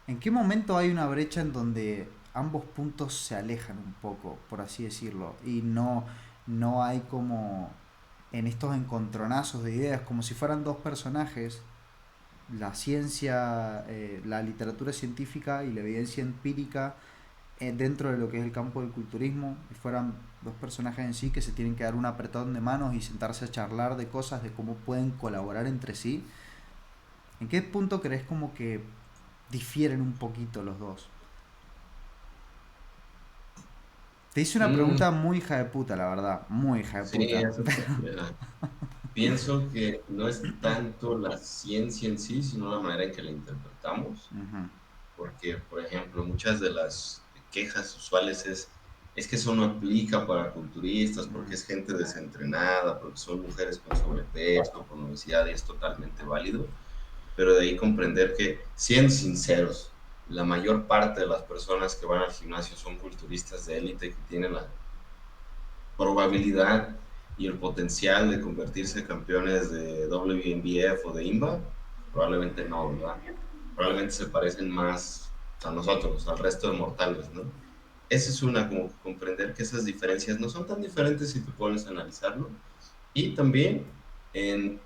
¿En qué momento hay una brecha en donde ambos puntos se alejan un poco, por así decirlo, y no hay como en estos encontronazos de ideas, como si fueran dos personajes, la ciencia, la literatura científica y la evidencia empírica dentro de lo que es el campo del culturismo, y fueran dos personajes en sí que se tienen que dar un apretón de manos y sentarse a charlar de cosas, de cómo pueden colaborar entre sí? ¿En qué punto crees como que difieren un poquito los dos? Te hice una Mm, pregunta muy hija de puta, la verdad, muy hija de sí, puta. eso pienso que no es tanto la ciencia en sí, sino la manera en que la interpretamos. Ujú, Porque, por ejemplo, muchas de las quejas usuales es que eso no aplica para culturistas, porque ujú, es gente desentrenada, porque son mujeres con sobrepeso, con obesidad, y es totalmente válido. Pero de ahí comprender que, siendo sinceros, la mayor parte de las personas que van al gimnasio son culturistas de élite que tienen la probabilidad y el potencial de convertirse en campeones de WNBF o de IMBA. Probablemente no, ¿verdad? Probablemente se parecen más a nosotros, al resto de mortales, ¿no? Esa es una, como comprender que esas diferencias no son tan diferentes si te pones a analizarlo. Y también en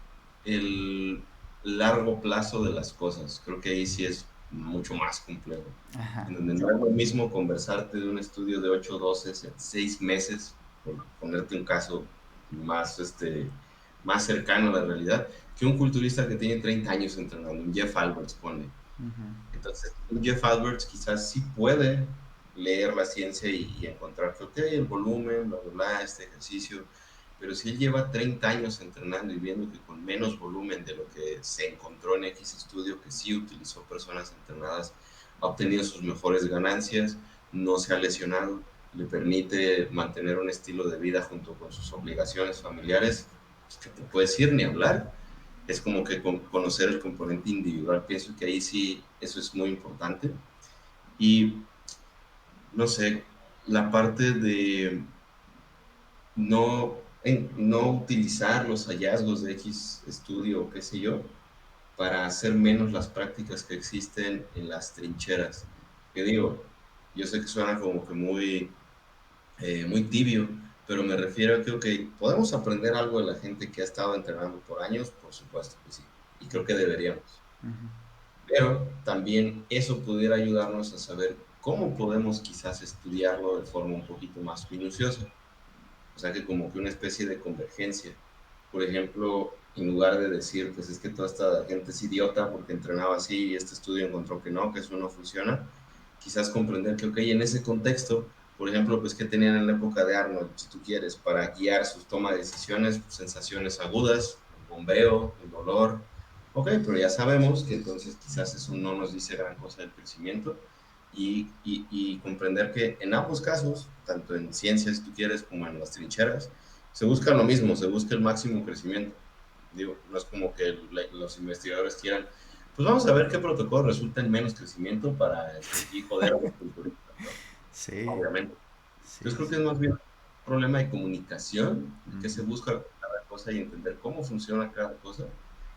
el largo plazo de las cosas. Creo que ahí sí es mucho más complejo. ajá, En donde no es lo mismo conversarte de un estudio de 8 dosis en 6 meses, por ponerte un caso más, más cercano a la realidad, que un culturista que tiene 30 años entrenando, un Jeff Alberts, pone. ujú, Entonces, un Jeff Alberts quizás sí puede leer la ciencia y encontrar que, ok, el volumen, bla, bla, bla, este ejercicio, pero si él lleva 30 años entrenando y viendo que con menos volumen de lo que se encontró en X estudio, que sí utilizó personas entrenadas, ha obtenido sus mejores ganancias, no se ha lesionado, le permite mantener un estilo de vida junto con sus obligaciones familiares, pues, que te puedes ir ni hablar. Es como que conocer el componente individual, pienso que ahí sí, eso es muy importante. Y no sé, la parte de no utilizar los hallazgos de X estudio o qué sé yo, para hacer menos las prácticas que existen en las trincheras. Que digo, yo sé que suena como que muy tibio, pero me refiero a que, ok, podemos aprender algo de la gente que ha estado entrenando por años, por supuesto que sí, y creo que deberíamos. ujú, Pero también eso pudiera ayudarnos a saber cómo podemos quizás estudiarlo de forma un poquito más minuciosa. O sea, que como que una especie de convergencia. Por ejemplo, en lugar de decir, pues es que toda esta gente es idiota porque entrenaba así y este estudio encontró que eso no funciona, quizás comprender que, ok, en ese contexto, por ejemplo, pues que tenían en la época de Arnold, si tú quieres, para guiar sus tomas de decisiones, pues, sensaciones agudas, el bombeo, el dolor. Ok, pero ya sabemos que entonces quizás eso no nos dice gran cosa del crecimiento y comprender que en ambos casos, tanto en ciencias, si tú quieres, como en las trincheras, se busca lo mismo, se busca el máximo crecimiento. Digo, no es como que los investigadores quieran, pues vamos a ver qué protocolo resulta en menos crecimiento para y joder a los culturistas, ¿no? sí, Obviamente. Entonces sí, creo que es sí. más bien un problema de comunicación, que Ujú. se busca cada cosa y entender cómo funciona cada cosa.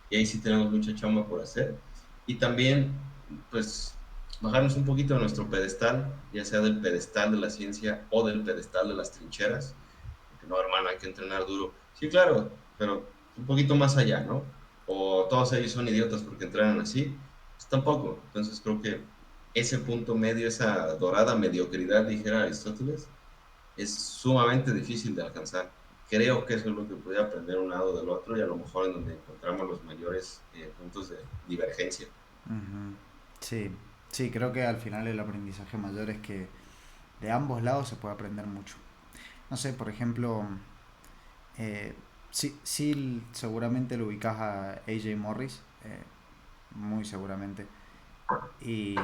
Y ahí sí tenemos mucha chamba por hacer. Y también, pues, bajarnos un poquito de nuestro pedestal, ya sea del pedestal de la ciencia o del pedestal de las trincheras. Porque no, hermano, hay que entrenar duro. Sí, claro, pero un poquito más allá, ¿no? O todos ellos son idiotas porque entrenan así. Pues tampoco. Entonces creo que ese punto medio, esa dorada mediocridad, dijera Aristóteles, es sumamente difícil de alcanzar. Creo que eso es lo que puede aprender un lado del otro y a lo mejor en donde encontramos los mayores puntos de divergencia. Ujú. Sí, sí, creo que al final el aprendizaje mayor es que de ambos lados se puede aprender mucho. No sé, por ejemplo, sí, sí, seguramente lo ubicas a AJ Morris, muy seguramente. Y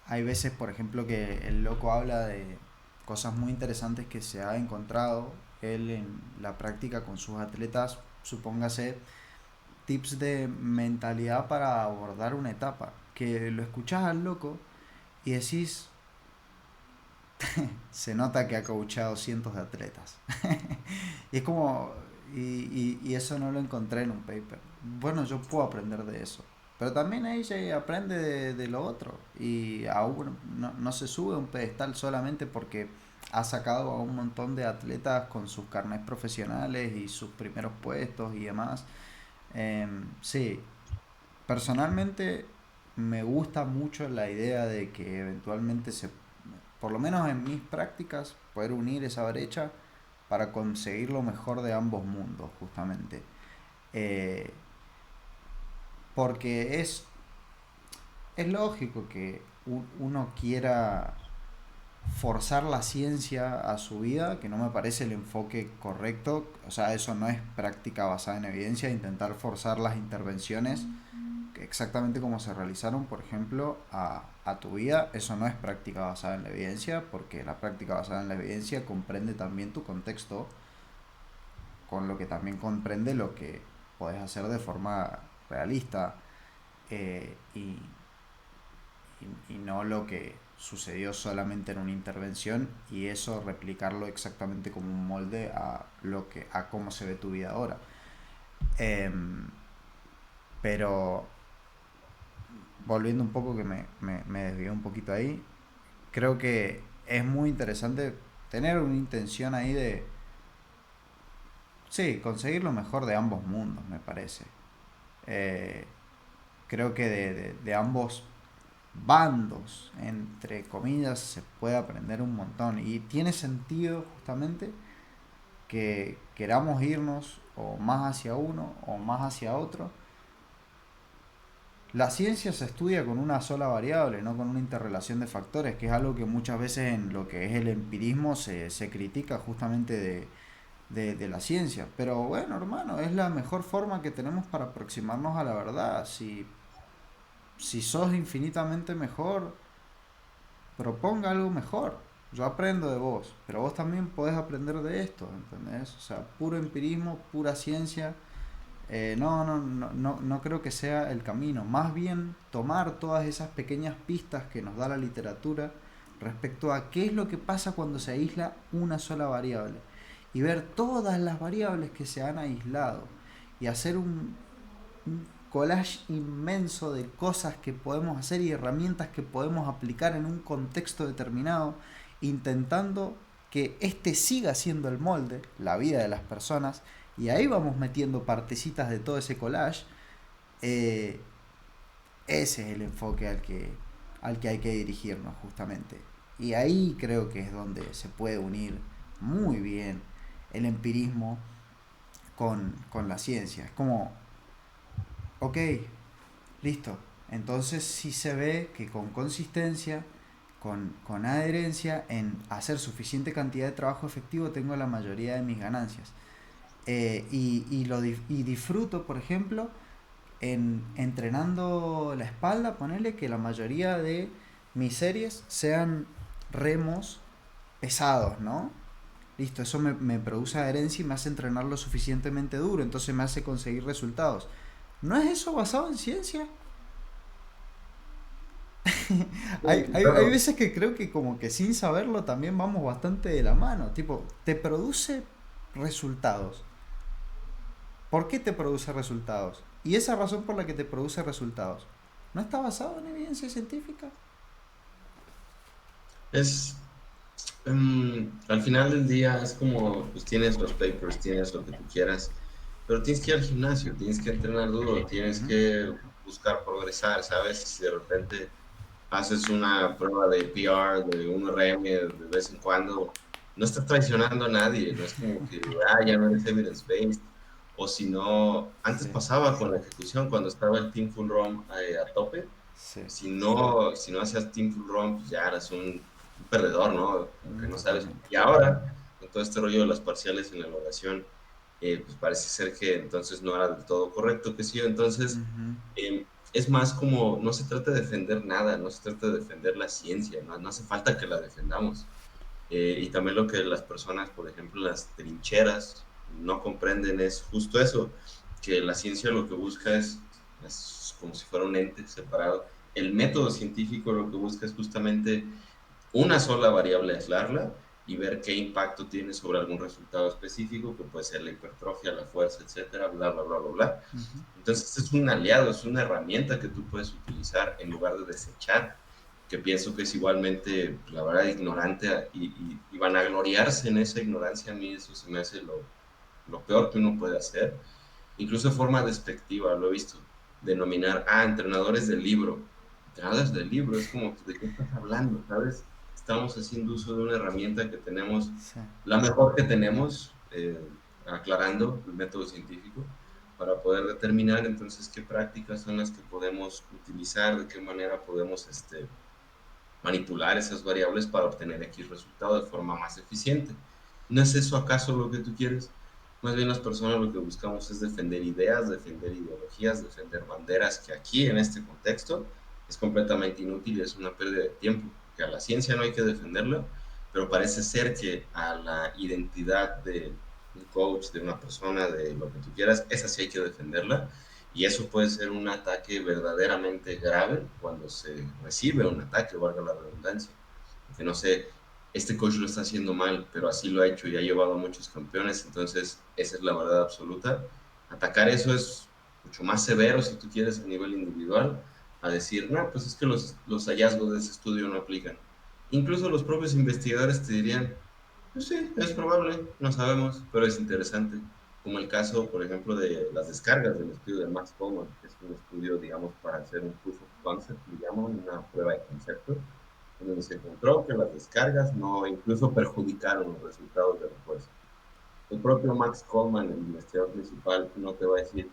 hay veces, por ejemplo, que el loco habla de cosas muy interesantes que se ha encontrado él en la práctica con sus atletas, supóngase tips de mentalidad para abordar una etapa, que lo escuchás al loco y decís, se nota que ha coachado cientos de atletas. Y es como, y eso no lo encontré en un paper. Bueno, yo puedo aprender de eso. Pero también ella aprende de lo otro. Y aún no se sube a un pedestal solamente porque ha sacado a un montón de atletas con sus carnets profesionales y sus primeros puestos y demás. Sí, personalmente me gusta mucho la idea de que eventualmente por lo menos en mis prácticas, poder unir esa brecha para conseguir lo mejor de ambos mundos, justamente. Eh, porque es lógico que uno quiera forzar la ciencia a su vida, que no me parece el enfoque correcto. O sea, eso no es práctica basada en evidencia, intentar forzar las intervenciones exactamente como se realizaron, por ejemplo, a tu vida. Eso no es práctica basada en la evidencia, porque la práctica basada en la evidencia comprende también tu contexto, con lo que también comprende lo que puedes hacer de forma realista, y no lo que sucedió solamente en una intervención y eso replicarlo exactamente como un molde a cómo se ve tu vida ahora. Em, pero volviendo un poco, que me desvié un poquito ahí, creo que es muy interesante tener una intención ahí de, sí, conseguir lo mejor de ambos mundos, me parece. Eh, Creo que de ambos bandos, entre comillas, se puede aprender un montón. Y tiene sentido justamente que queramos irnos o más hacia uno o más hacia otro. La ciencia se estudia con una sola variable, no con una interrelación de factores, que es algo que muchas veces en lo que es el empirismo se critica justamente de la ciencia. Pero bueno, hermano, es la mejor forma que tenemos para aproximarnos a la verdad. Si sos infinitamente mejor, proponga algo mejor. Yo aprendo de vos, pero vos también podés aprender de esto, ¿entendés? O sea, puro empirismo, pura ciencia, no creo que sea el camino. Más bien tomar todas esas pequeñas pistas que nos da la literatura respecto a qué es lo que pasa cuando se aísla una sola variable y ver todas las variables que se han aislado y hacer un collage inmenso de cosas que podemos hacer y herramientas que podemos aplicar en un contexto determinado, intentando que este siga siendo el molde, la vida de las personas, y ahí vamos metiendo partecitas de todo ese collage. eh, Ese es el enfoque al que hay que dirigirnos justamente. Y ahí creo que es donde se puede unir muy bien el empirismo con la ciencia. Es como, ok, listo. Entonces sí se ve que con consistencia, con adherencia, en hacer suficiente cantidad de trabajo efectivo, tengo la mayoría de mis ganancias. Y disfruto, por ejemplo, entrenando la espalda, ponerle que la mayoría de mis series sean remos pesados, ¿no? Listo, eso me produce adherencia y me hace entrenar lo suficientemente duro, entonces me hace conseguir resultados. ¿No es eso basado en ciencia? Hay Claro, veces que creo que como que sin saberlo también vamos bastante de la mano. Tipo, te produce resultados. ¿Por qué te produce resultados? Y esa razón por la que te produce resultados, ¿no está basado en evidencia científica? es, al final del día es como, pues tienes los papers, tienes lo que tú quieras, pero tienes que ir al gimnasio, tienes que entrenar duro, tienes Ujú. que buscar progresar, ¿sabes? Si de repente haces una prueba de PR, de un RM de vez en cuando, no estás traicionando a nadie, no es como que, ya no eres evidence-based, o si no, antes Sí, pasaba con la ejecución, cuando estaba el Team Full ROM a tope, sí, si no hacías Team Full ROM, pues ya eras un perdedor, ¿no? Como que no sabes. totalmente. Y ahora, con todo este rollo de las parciales en la evaluación, pues parece ser que entonces no era del todo correcto, que sí, entonces Ujú, es más como, no se trata de defender nada, no se trata de defender la ciencia, no hace falta que la defendamos. Y también lo que las personas, por ejemplo, las trincheras, no comprenden es justo eso, que la ciencia lo que busca es como si fuera un ente separado. El método científico lo que busca es justamente una sola variable, aislarla y ver qué impacto tiene sobre algún resultado específico, que puede ser la hipertrofia, la fuerza, etcétera, bla, bla, bla, bla, bla. ujú. Entonces es un aliado, es una herramienta que tú puedes utilizar en lugar de desechar, que pienso que es igualmente, la verdad, ignorante y vanagloriarse en esa ignorancia. A mí eso se me hace lo peor que uno puede hacer, incluso de forma despectiva, lo he visto, denominar a entrenadores del libro. Entrenadores del libro, es como, ¿de qué estás hablando? ¿Sabes? Estamos haciendo uso de una herramienta que tenemos, Sí. la mejor que tenemos, aclarando el método científico, para poder determinar entonces qué prácticas son las que podemos utilizar, de qué manera podemos manipular esas variables para obtener X resultado de forma más eficiente. ¿No es eso acaso lo que tú quieres? Más bien las personas lo que buscamos es defender ideas, defender ideologías, defender banderas, que aquí en este contexto es completamente inútil y es una pérdida de tiempo, que a la ciencia no hay que defenderla, pero parece ser que a la identidad de un coach, de una persona, de lo que tú quieras, esa sí hay que defenderla, y eso puede ser un ataque verdaderamente grave cuando se recibe un ataque, valga la redundancia. Que no sé, este coach lo está haciendo mal, pero así lo ha hecho y ha llevado a muchos campeones, entonces esa es la verdad absoluta. Atacar eso es mucho más severo, si tú quieres, a nivel individual, a decir, no, pues es que los hallazgos de ese estudio no aplican. Incluso los propios investigadores te dirían, pues sí, es probable, no sabemos, pero es interesante. Como el caso, por ejemplo, de las descargas del estudio de Max Coleman, que es un estudio, digamos, para hacer un proof of concept, digamos, una prueba de concepto, en donde se encontró que las descargas no incluso perjudicaron los resultados de refuerzo. El propio Max Coleman, el investigador principal, no te va a decir,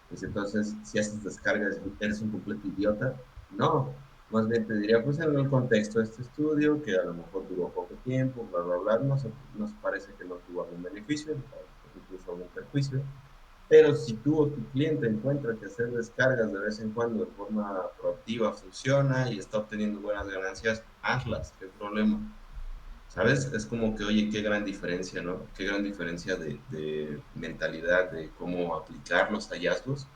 pues entonces, si haces descargas, eres un completo idiota. No, más bien te diría, pues en el contexto de este estudio, que a lo mejor duró poco tiempo, bla, bla, bla, nos parece que no tuvo algún beneficio, incluso algún perjuicio. Pero si tú o tu cliente encuentra que hacer descargas de vez en cuando de forma proactiva funciona y está obteniendo buenas ganancias, hazlas, qué problema. ¿Sabes? Es como que, oye, qué gran diferencia, ¿no? Qué gran diferencia de mentalidad, de cómo aplicar los hallazgos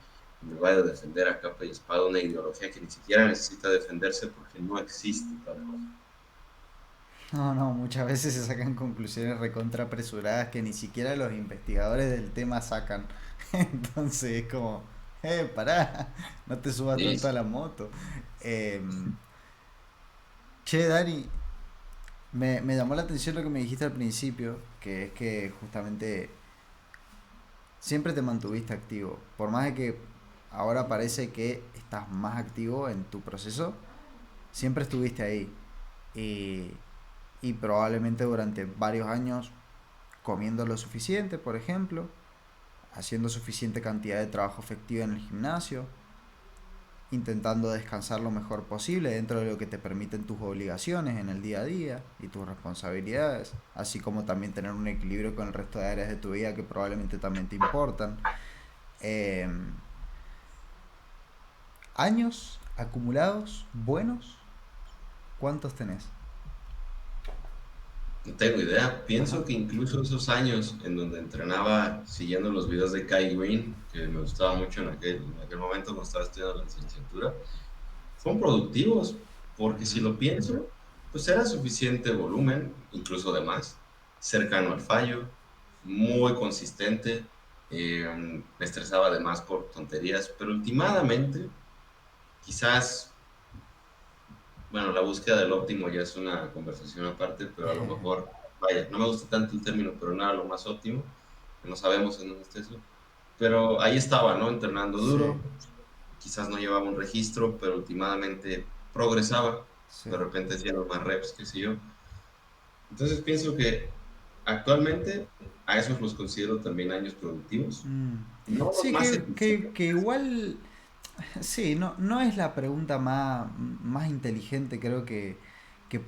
en lugar de defender a capa y espada una ideología que ni siquiera necesita defenderse porque no existe tal cosa. No, no, muchas veces se sacan conclusiones recontra apresuradas que ni siquiera los investigadores del tema sacan. Entonces es como, pará, no te subas Sí, tanto a sí. la moto. Em, Che, Dani, me llamó la atención lo que me dijiste al principio, que es que justamente siempre te mantuviste activo. Por más de que ahora parece que estás más activo en tu proceso, siempre estuviste ahí. Y, y probablemente durante varios años comiendo lo suficiente, por ejemplo, haciendo suficiente cantidad de trabajo efectivo en el gimnasio, intentando descansar lo mejor posible dentro de lo que te permiten tus obligaciones en el día a día y tus responsabilidades, así como también tener un equilibrio con el resto de áreas de tu vida que probablemente también te importan. Eh, Años acumulados buenos, ¿cuántos tenés? No tengo idea. Ajá. Pienso que incluso esos años en donde entrenaba siguiendo los videos de Kai Green, que me gustaba mucho en aquel momento cuando estaba estudiando la licenciatura, fueron productivos, porque si Ujú. lo pienso, pues era suficiente volumen, incluso de más, cercano al fallo, muy consistente, me estresaba de más por tonterías, pero últimamente, quizás, bueno, la búsqueda del óptimo ya es una conversación aparte, pero a lo mejor, vaya, no me gusta tanto el término, pero nada, lo más óptimo, que no sabemos en dónde está eso, pero ahí estaba, ¿no? Entrenando Sí, duro, quizás no llevaba un registro, pero últimamente progresaba, sí. de repente haciendo más reps, qué sé yo. Entonces pienso que actualmente a esos los considero también años productivos. Mm. no los Sí, más eficientes. que igual, sí, no es la pregunta más inteligente creo que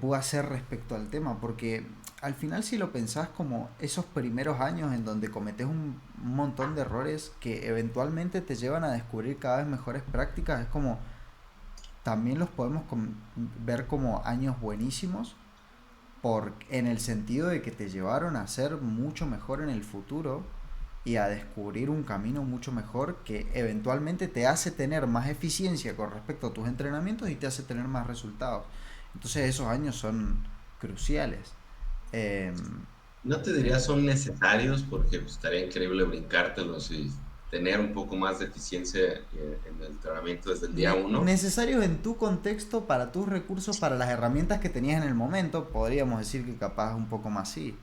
puedo hacer respecto al tema, porque al final si lo pensás como esos primeros años en donde cometes un montón de errores que eventualmente te llevan a descubrir cada vez mejores prácticas, es como también los podemos ver como años buenísimos en el sentido de que te llevaron a ser mucho mejor en el futuro y a descubrir un camino mucho mejor que eventualmente te hace tener más eficiencia con respecto a tus entrenamientos y te hace tener más resultados. Entonces esos años son cruciales. Eh, No te diría son necesarios porque pues, estaría increíble brincártelos y tener un poco más de eficiencia en el entrenamiento desde el día uno. necesarios en tu contexto, para tus recursos, para las herramientas que tenías en el momento, podríamos decir que capaz un poco más sí.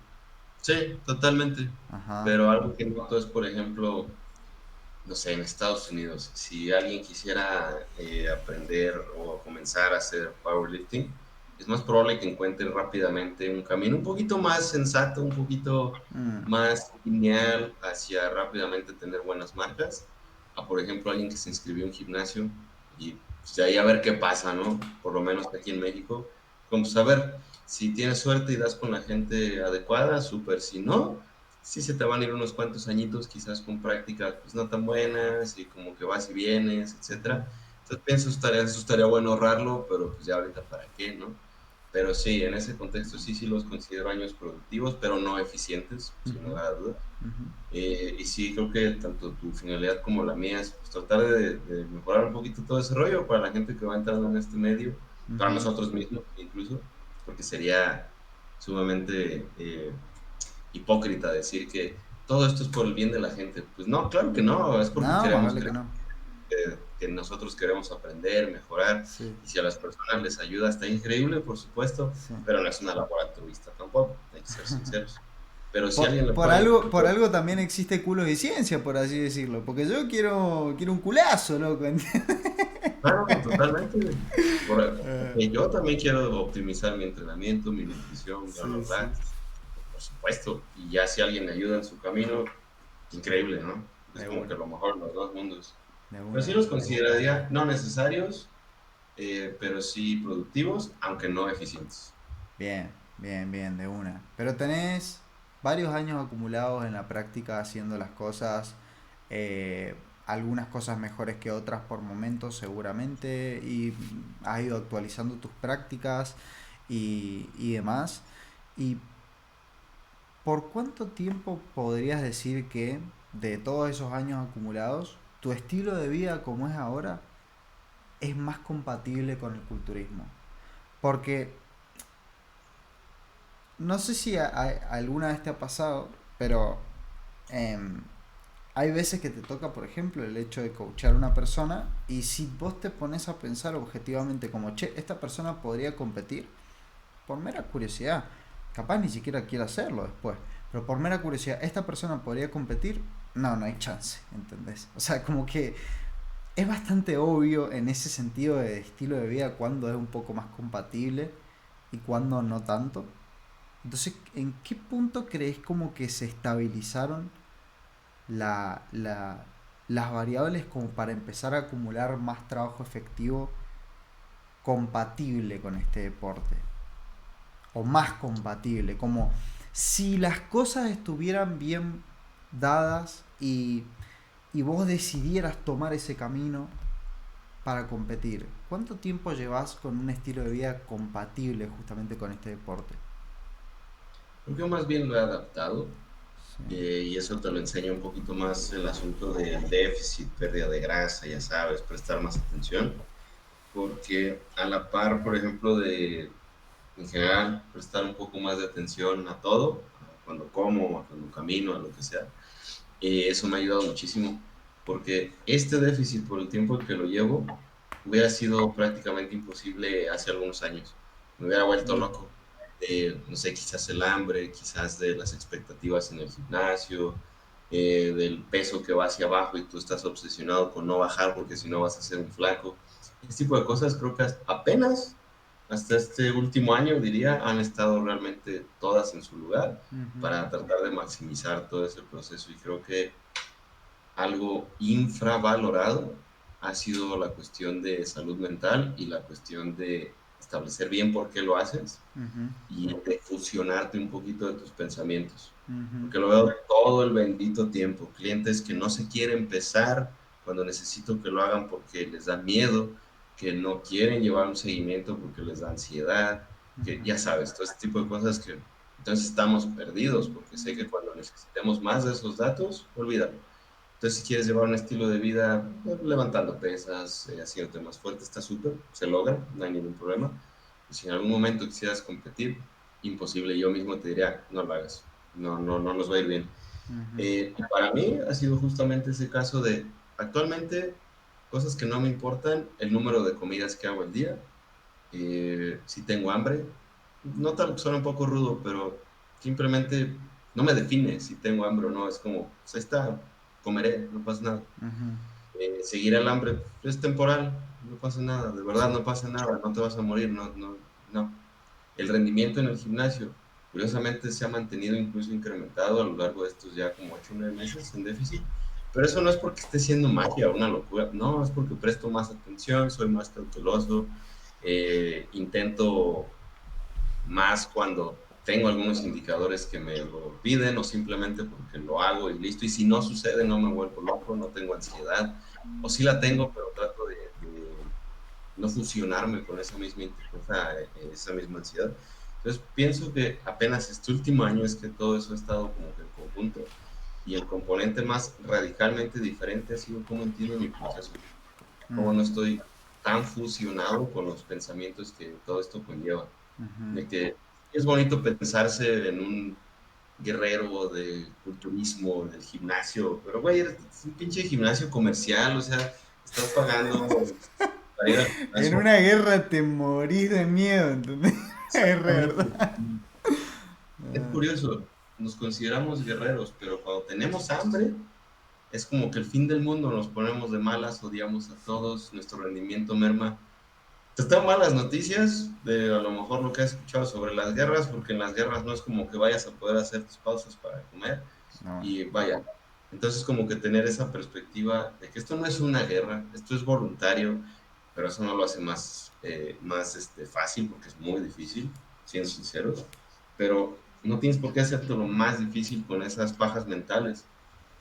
Sí, totalmente. Ajá. Pero algo que noto es, por ejemplo, no sé, en Estados Unidos, si alguien quisiera aprender o comenzar a hacer powerlifting, es más probable que encuentre rápidamente un camino un poquito más sensato, un poquito Mm, más lineal hacia rápidamente tener buenas marcas, a por ejemplo alguien que se inscribió en un gimnasio y pues, de ahí a ver qué pasa, ¿no? Por lo menos aquí en México, como pues a ver, si tienes suerte y das con la gente adecuada, súper, si no, sí se te van a ir unos cuantos añitos quizás con prácticas pues no tan buenas y como que vas y vienes, ujú, etcétera. Entonces pienso eso estaría bueno ahorrarlo, pero pues ya ahorita para qué, ¿no? Pero sí, en ese contexto sí los considero años productivos, pero no eficientes, sin ujú, lugar a dudas. ujú, Y sí, creo que tanto tu finalidad como la mía es pues, tratar de mejorar un poquito todo ese rollo para la gente que va entrando en este medio, para ujú. nosotros mismos incluso, porque sería sumamente hipócrita decir que todo esto es por el bien de la gente. Pues no, claro que no, es porque No, más queremos vale que no. que nosotros queremos aprender, mejorar, Sí, y si a las personas les ayuda está increíble, por supuesto, sí. pero no es una labor altruista tampoco, hay que ser sinceros. Pero si alguien le puede... Por algo también existe culos y ciencia, por así decirlo. Porque yo quiero un culazo, loco. Claro, totalmente. Porque yo también quiero optimizar mi entrenamiento, mi nutrición, bla, bla, Sí, sí. bla. Por supuesto. Y ya si alguien me ayuda en su camino, increíble, ¿no? Es De como una, que lo mejor de los dos mundos. de Pero una, sí de los una. consideraría no necesarios, pero sí productivos, aunque no eficientes. Bien, bien, bien, de una. Pero tenés varios años acumulados en la práctica haciendo las cosas, eh, algunas cosas mejores que otras por momentos seguramente, y has ido actualizando tus prácticas y demás. ¿Y por cuánto tiempo podrías decir que de todos esos años acumulados, tu estilo de vida como es ahora es más compatible con el culturismo? Porque no sé si alguna vez te ha pasado, pero em, hay veces que te toca, por ejemplo, el hecho de coachar a una persona y si vos te pones a pensar objetivamente como, che, esta persona podría competir por mera curiosidad, capaz ni siquiera quiera hacerlo después, pero por mera curiosidad, esta persona podría competir, no hay chance, ¿entendés? O sea, como que es bastante obvio en ese sentido de estilo de vida cuando es un poco más compatible y cuando no tanto. Entonces, ¿en qué punto crees como que se estabilizaron la, la- las variables como para empezar a acumular más trabajo efectivo compatible con este deporte? O más compatible, como si las cosas estuvieran bien dadas y vos decidieras tomar ese camino para competir. ¿Cuánto tiempo llevas con un estilo de vida compatible justamente con este deporte? Yo más bien lo he adaptado Sí. y eso te lo enseña un poquito más el asunto del déficit, pérdida de grasa, ya sabes, prestar más atención, porque a la par, por ejemplo, de en general prestar un poco más de atención a todo, a cuando como, a cuando camino, a lo que sea, eso me ha ayudado muchísimo, porque este déficit por el tiempo que lo llevo hubiera sido prácticamente imposible hace algunos años. Me hubiera vuelto Mm, loco de, no sé, quizás el hambre, quizás de las expectativas en el gimnasio, del peso que va hacia abajo y tú estás obsesionado con no bajar porque si no vas a ser un flaco. Este tipo de cosas creo que apenas hasta este último año, diría, han estado realmente todas en su lugar ujú. para tratar de maximizar todo ese proceso y creo que algo infravalorado ha sido la cuestión de salud mental y la cuestión de establecer bien por qué lo haces Ujú, y de fusionarte un poquito de tus pensamientos. ujú, Porque lo veo todo el bendito tiempo. Clientes que no se quieren empezar cuando necesito que lo hagan porque les da miedo, que no quieren llevar un seguimiento porque les da ansiedad, que ujú, ya sabes, todo este tipo de cosas que entonces estamos perdidos porque sé que cuando necesitemos más de esos datos, olvídalo. Entonces, si quieres llevar un estilo de vida levantando pesas, haciéndote más fuerte, está súper, se logra, no hay ningún problema. Y si en algún momento quisieras competir, imposible, yo mismo te diría, no lo hagas, no nos va a ir bien. ujú, Y para mí ha sido justamente ese caso de, actualmente, cosas que no me importan, el número de comidas que hago al día, si tengo hambre, no tal, suena un poco rudo, pero simplemente no me define si tengo hambre o no, es como, pues ahí está, comeré, no pasa nada. ujú, Seguir el hambre pues, es temporal, no pasa nada, de verdad no pasa nada, no te vas a morir, no. El rendimiento en el gimnasio, curiosamente, se ha mantenido incluso incrementado a lo largo de estos ya como 8 o 9 meses en déficit, pero eso no es porque esté siendo magia o una locura, no, es porque presto más atención, soy más cauteloso, intento más cuando tengo algunos indicadores que me lo piden o simplemente porque lo hago y listo. Y si no sucede, no me vuelvo loco, no tengo ansiedad. O sí la tengo, pero trato de no fusionarme con esa misma ansiedad. Entonces pienso que apenas este último año es que todo eso ha estado como que en conjunto y el componente más radicalmente diferente ha sido cómo entiendo mi proceso, cómo no mm, estoy tan fusionado con los pensamientos que todo esto conlleva ujú. de que es bonito pensarse en un guerrero de culturismo, del gimnasio, pero güey, es un pinche gimnasio comercial, o sea, estás pagando para ir al En gimnasio. una guerra te morís de miedo, ¿entendés? Es re Exactamente. verdad. Es Ah, curioso, nos consideramos guerreros, pero cuando tenemos hambre, es como que el fin del mundo, nos ponemos de malas, odiamos a todos, nuestro rendimiento merma. Te tengo malas noticias de a lo mejor lo que has escuchado sobre las guerras, porque en las guerras no es como que vayas a poder hacer tus pausas para comer no. y vaya. Entonces como que tener esa perspectiva de que esto no es una guerra, esto es voluntario, pero eso no lo hace más fácil porque es muy difícil, siendo sinceros, pero no tienes por qué hacerte lo más difícil con esas pajas mentales.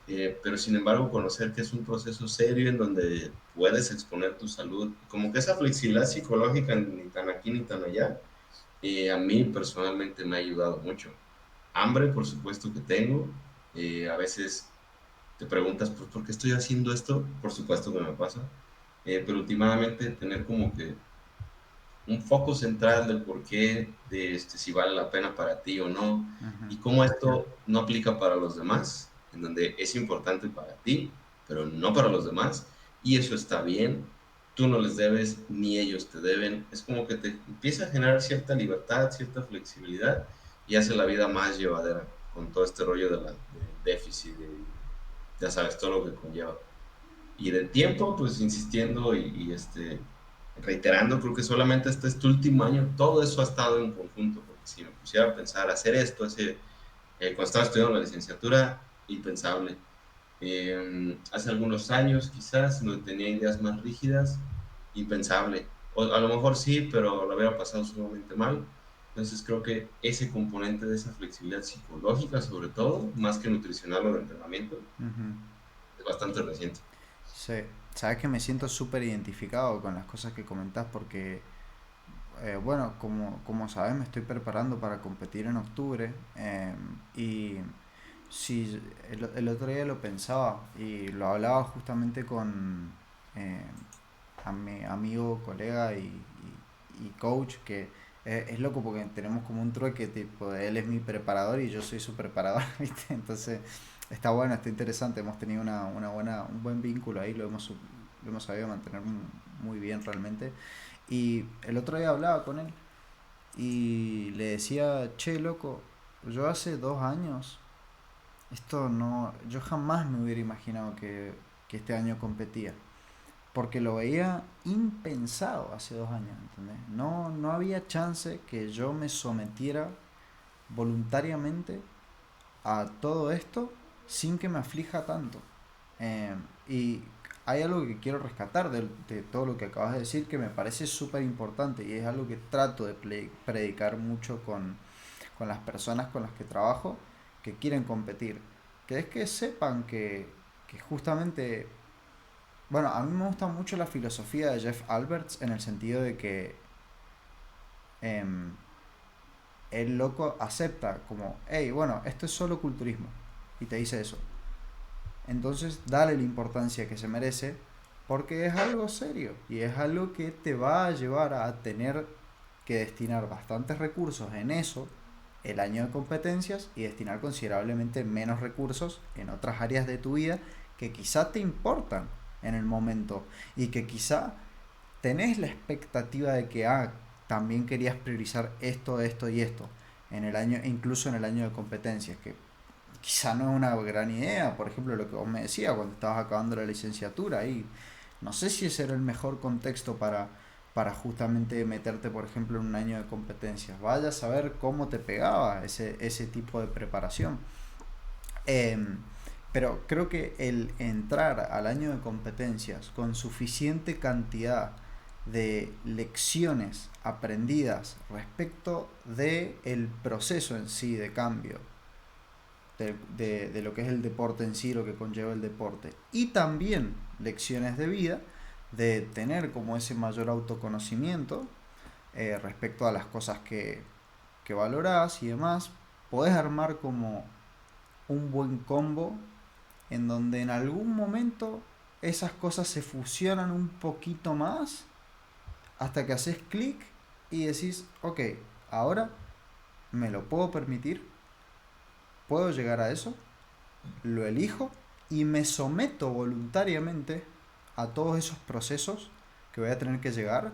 Pero sin embargo conocer que es un proceso serio en donde puedes exponer tu salud, como que esa flexibilidad psicológica ni tan aquí ni tan allá, a mí personalmente me ha ayudado mucho. Hambre, por supuesto que tengo, a veces te preguntas, pues, ¿por qué estoy haciendo esto? Por supuesto que me pasa, pero últimamente tener como que un foco central del por qué, de si vale la pena para ti o no, Ujú, y cómo esto no aplica para los demás, en donde es importante para ti, pero no para los demás, y eso está bien, tú no les debes, ni ellos te deben, es como que te empieza a generar cierta libertad, cierta flexibilidad, y hace la vida más llevadera, con todo este rollo del déficit, ya sabes, todo lo que conlleva. Y de tiempo, pues insistiendo reiterando, creo que solamente hasta este último año todo eso ha estado en conjunto, porque si me pusiera a pensar hacer esto, cuando estaba estudiando la licenciatura, impensable. Hace algunos años quizás, donde tenía ideas más rígidas, impensable. O a lo mejor sí, pero lo hubiera pasado sumamente mal. Entonces creo que ese componente de esa flexibilidad psicológica, sobre todo, más que nutricional o de entrenamiento, ujú. es bastante reciente. Sí, sabes que me siento súper identificado con las cosas que comentás porque, bueno, como sabes, me estoy preparando para competir en octubre y sí, el otro día lo pensaba y lo hablaba justamente con eh, a mi amigo, colega y coach que es loco porque tenemos como un trueque, tipo, él es mi preparador y yo soy su preparador, ¿viste? Entonces está bueno, está interesante, hemos tenido un buen vínculo ahí, lo hemos sabido mantener muy bien realmente. Y el otro día hablaba con él y le decía, che, loco, yo hace 2 años, esto no, yo jamás me hubiera imaginado que este año competía. Porque lo veía impensado hace 2 años, ¿entendés? No, no había chance que yo me sometiera voluntariamente a todo esto sin que me aflija tanto. Eh, y hay algo que quiero rescatar de todo lo que acabas de decir que me parece súper importante y es algo que trato de predicar mucho con las personas con las que trabajo que quieren competir. Que es que sepan que justamente, bueno, a mí me gusta mucho la filosofía de Jeff Alberts en el sentido de que em, el loco acepta como, hey, bueno, esto es solo culturismo. Y te dice eso. Entonces, dale la importancia que se merece porque es algo serio y es algo que te va a llevar a tener que destinar bastantes recursos en eso el año de competencias y destinar considerablemente menos recursos en otras áreas de tu vida que quizá te importan en el momento y que quizá tenés la expectativa de que también querías priorizar esto, esto y esto en el año, incluso en el año de competencias, que quizá no es una gran idea. Por ejemplo, lo que vos me decías cuando estabas acabando la licenciatura, y no sé si ese era el mejor contexto para justamente meterte, por ejemplo, en un año de competencias. Vaya a saber cómo te pegaba ese tipo de preparación. Em, pero creo que el entrar al año de competencias con suficiente cantidad de lecciones aprendidas respecto de el proceso en sí de cambio de lo que es el deporte en sí, lo que conlleva el deporte, y también lecciones de vida, de tener como ese mayor autoconocimiento respecto a las cosas que valorás y demás, podés armar como un buen combo en donde en algún momento esas cosas se fusionan un poquito más hasta que haces clic y decís, ok, ahora me lo puedo permitir, puedo llegar a eso, lo elijo y me someto voluntariamente a todos esos procesos que voy a tener que llegar,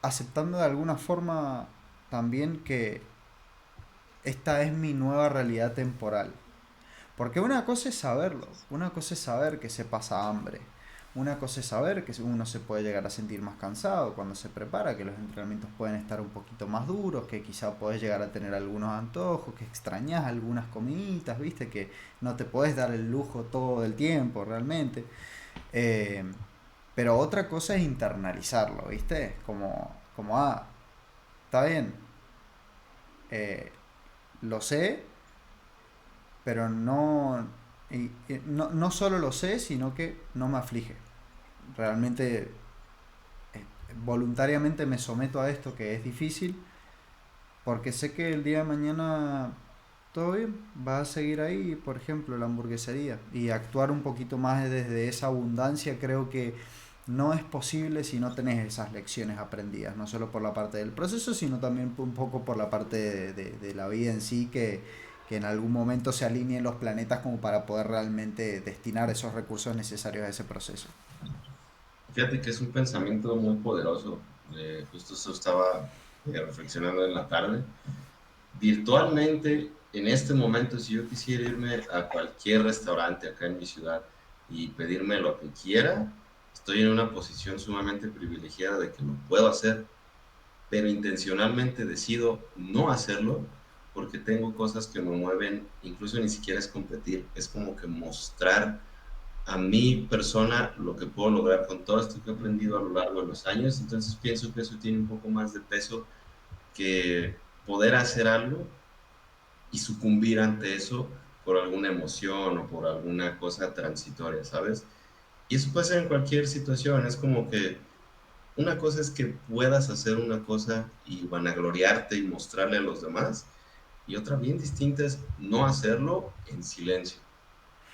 aceptando de alguna forma también que esta es mi nueva realidad temporal. Porque una cosa es saberlo, una cosa es saber que se pasa hambre, una cosa es saber que uno se puede llegar a sentir más cansado cuando se prepara, que los entrenamientos pueden estar un poquito más duros, que quizá podés llegar a tener algunos antojos, que extrañas algunas comiditas, viste, que no te podés dar el lujo todo el tiempo realmente. Eh, pero otra cosa es internalizarlo, viste, como está bien, eh, lo sé, pero no solo lo sé, sino que no me aflige. Realmente, eh, voluntariamente me someto a esto que es difícil, porque sé que el día de mañana todo bien, va a seguir ahí, por ejemplo, la hamburguesería. Y actuar un poquito más desde esa abundancia creo que no es posible si no tenés esas lecciones aprendidas, no solo por la parte del proceso, sino también un poco por la parte de la vida en sí, que en algún momento se alineen los planetas como para poder realmente destinar esos recursos necesarios a ese proceso. Fíjate que es un pensamiento muy poderoso. Justo eso estaba reflexionando en la tarde. Virtualmente, en este momento, si yo quisiera irme a cualquier restaurante acá en mi ciudad y pedirme lo que quiera, estoy en una posición sumamente privilegiada de que lo puedo hacer, pero intencionalmente decido no hacerlo porque tengo cosas que me mueven, incluso ni siquiera es competir, es como que mostrar a mi persona lo que puedo lograr con todo esto que he aprendido a lo largo de los años. Entonces pienso que eso tiene un poco más de peso que poder hacer algo y sucumbir ante eso por alguna emoción o por alguna cosa transitoria, ¿sabes? Y eso puede ser en cualquier situación, es como que una cosa es que puedas hacer una cosa y vanagloriarte y mostrarle a los demás, y otra bien distinta es no hacerlo en silencio,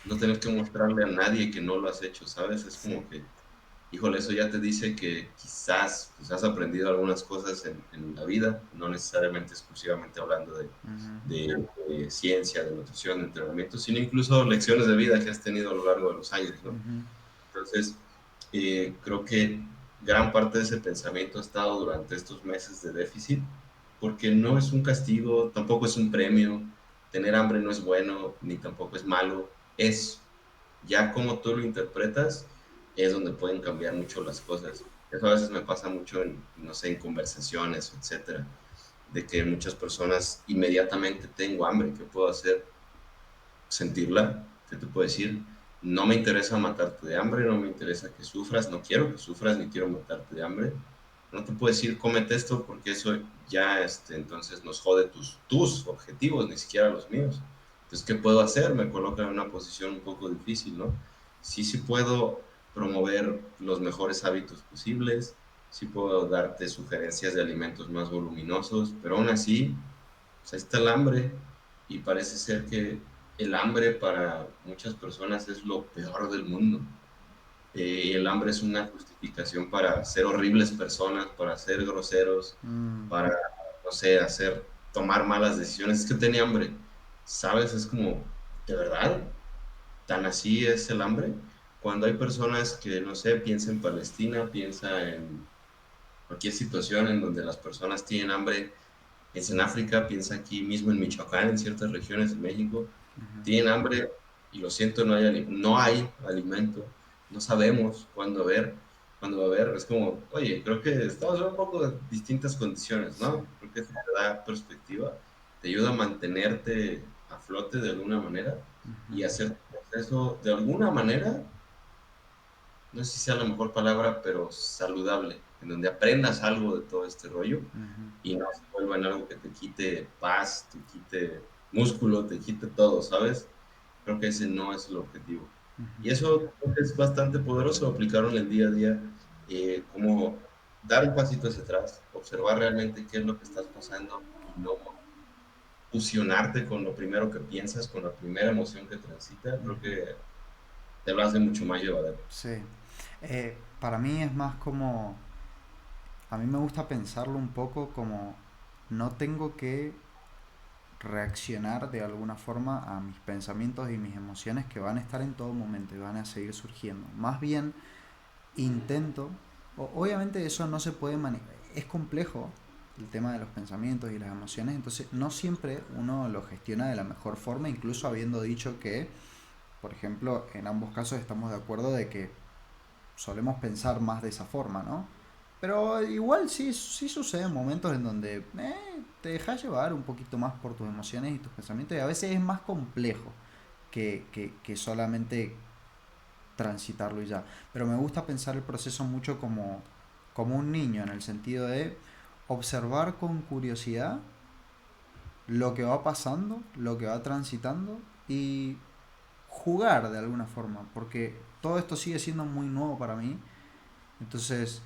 no tener que mostrarle a nadie que no lo has hecho, ¿sabes? Es Sí. como que, híjole, eso ya te dice que quizás pues, has aprendido algunas cosas en la vida, no necesariamente exclusivamente hablando Ujú, de ciencia, de nutrición, de entrenamiento, sino incluso lecciones de vida que has tenido a lo largo de los años, ¿no? ujú, Entonces, creo que gran parte de ese pensamiento ha estado durante estos meses de déficit, porque no es un castigo, tampoco es un premio, tener hambre no es bueno, ni tampoco es malo, es ya como tú lo interpretas, es donde pueden cambiar mucho las cosas. Eso a veces me pasa mucho en, no sé, en conversaciones, etcétera, de que muchas personas inmediatamente tengo hambre, ¿qué puedo hacer? Sentirla. ¿Qué te puedo decir? No me interesa matarte de hambre, no me interesa que sufras, no quiero que sufras ni quiero matarte de hambre. No te puedo decir cómete esto porque eso ya entonces nos jode tus objetivos, ni siquiera los míos. Entonces, ¿qué puedo hacer? Me coloca en una posición un poco difícil, ¿no? Sí, sí puedo promover los mejores hábitos posibles, sí puedo darte sugerencias de alimentos más voluminosos, pero aún así, pues ahí está el hambre y parece ser que el hambre para muchas personas es lo peor del mundo. Y el hambre es una justificación para ser horribles personas, para ser groseros, Mm, para, no sé, tomar malas decisiones. Es que tenía hambre, ¿sabes? Es como, ¿de verdad? ¿Tan así es el hambre? Cuando hay personas que, no sé, piensa en Palestina, piensa en cualquier situación en donde las personas tienen hambre, piensa en África, piensa aquí mismo en Michoacán, en ciertas regiones de México, ujú. tienen hambre y lo siento, no hay alimento, no sabemos cuándo va a haber, es como, oye, creo que estamos en un poco de distintas condiciones, Sí. ¿no? Creo que eso te da perspectiva, te ayuda a mantenerte a flote de alguna manera Ujú, y hacer tu proceso de alguna manera, no sé si sea la mejor palabra, pero saludable, en donde aprendas algo de todo este rollo ujú, y no se vuelva en algo que te quite paz, te quite músculo, te quite todo, ¿sabes? Creo que ese no es el objetivo. ujú. Y eso creo que es bastante poderoso aplicarlo en el día a día, como dar un pasito hacia atrás, observar realmente qué es lo que estás pasando y no fusionarte con lo primero que piensas, con la primera emoción que transita, creo Ujú. que te lo hace mucho más llevadero. Sí. Para mí es más como, a mí me gusta pensarlo un poco como no tengo que reaccionar de alguna forma a mis pensamientos y mis emociones que van a estar en todo momento y van a seguir surgiendo. Más bien intento, obviamente eso no se puede manejar, es complejo el tema de los pensamientos y las emociones, entonces no siempre uno lo gestiona de la mejor forma, incluso habiendo dicho que, por ejemplo, en ambos casos estamos de acuerdo de que solemos pensar más de esa forma, ¿no? Pero igual sí, sí suceden momentos en donde te dejas llevar un poquito más por tus emociones y tus pensamientos y a veces es más complejo que solamente transitarlo y ya. Pero me gusta pensar el proceso mucho como un niño, en el sentido de observar con curiosidad lo que va pasando, lo que va transitando y jugar de alguna forma, porque todo esto sigue siendo muy nuevo para mí. Entonces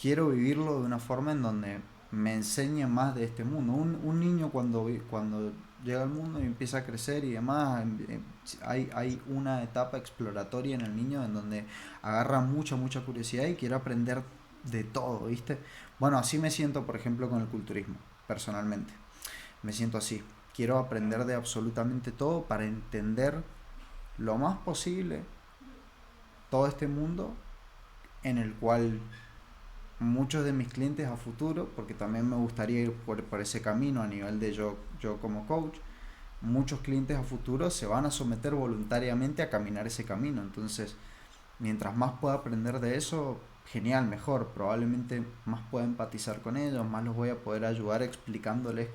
quiero vivirlo de una forma en donde me enseñe más de este mundo. Un niño cuando llega al mundo y empieza a crecer y demás, hay una etapa exploratoria en el niño en donde agarra mucha curiosidad y quiere aprender de todo, ¿viste? Bueno, así me siento, por ejemplo, con el culturismo, personalmente. Me siento así. Quiero aprender de absolutamente todo para entender lo más posible todo este mundo en el cual muchos de mis clientes a futuro, porque también me gustaría ir por ese camino a nivel de yo como coach, muchos clientes a futuro se van a someter voluntariamente a caminar ese camino. Entonces, mientras más pueda aprender de eso, genial, mejor. Probablemente más pueda empatizar con ellos, más los voy a poder ayudar explicándoles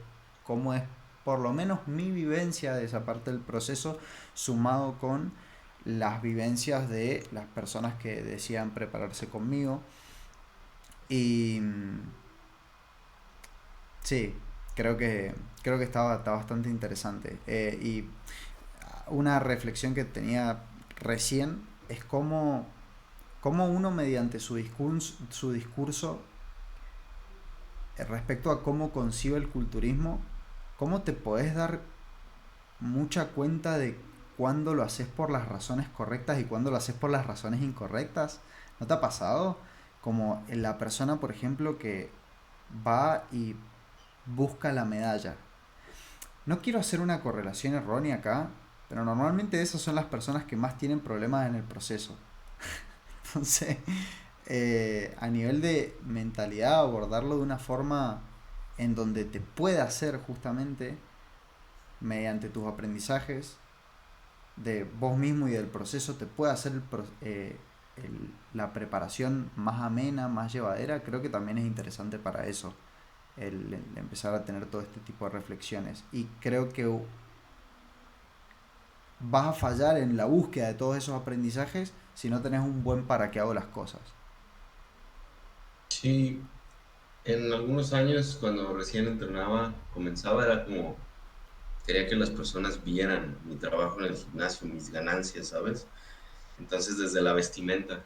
cómo es por lo menos mi vivencia de esa parte del proceso, sumado con las vivencias de las personas que decían prepararse conmigo. Y sí, creo que, creo que está bastante interesante. Y una reflexión que tenía recién es cómo uno mediante su discurso respecto a cómo concibe el culturismo, cómo te podés dar mucha cuenta de cuándo lo haces por las razones correctas y cuándo lo haces por las razones incorrectas. ¿No te ha pasado? Como en la persona, por ejemplo, que va y busca la medalla. No quiero hacer una correlación errónea acá, pero normalmente esas son las personas que más tienen problemas en el proceso. Entonces, a nivel de mentalidad, abordarlo de una forma en donde te pueda hacer justamente, mediante tus aprendizajes de vos mismo y del proceso, te pueda hacer la preparación más amena, más llevadera, creo que también es interesante para eso, el empezar a tener todo este tipo de reflexiones. Y creo que vas a fallar en la búsqueda de todos esos aprendizajes si no tenés un buen para qué hago las cosas. Sí, en algunos años cuando recién entrenaba, comenzaba, era como, quería que las personas vieran mi trabajo en el gimnasio, mis ganancias, ¿sabes? Entonces desde la vestimenta,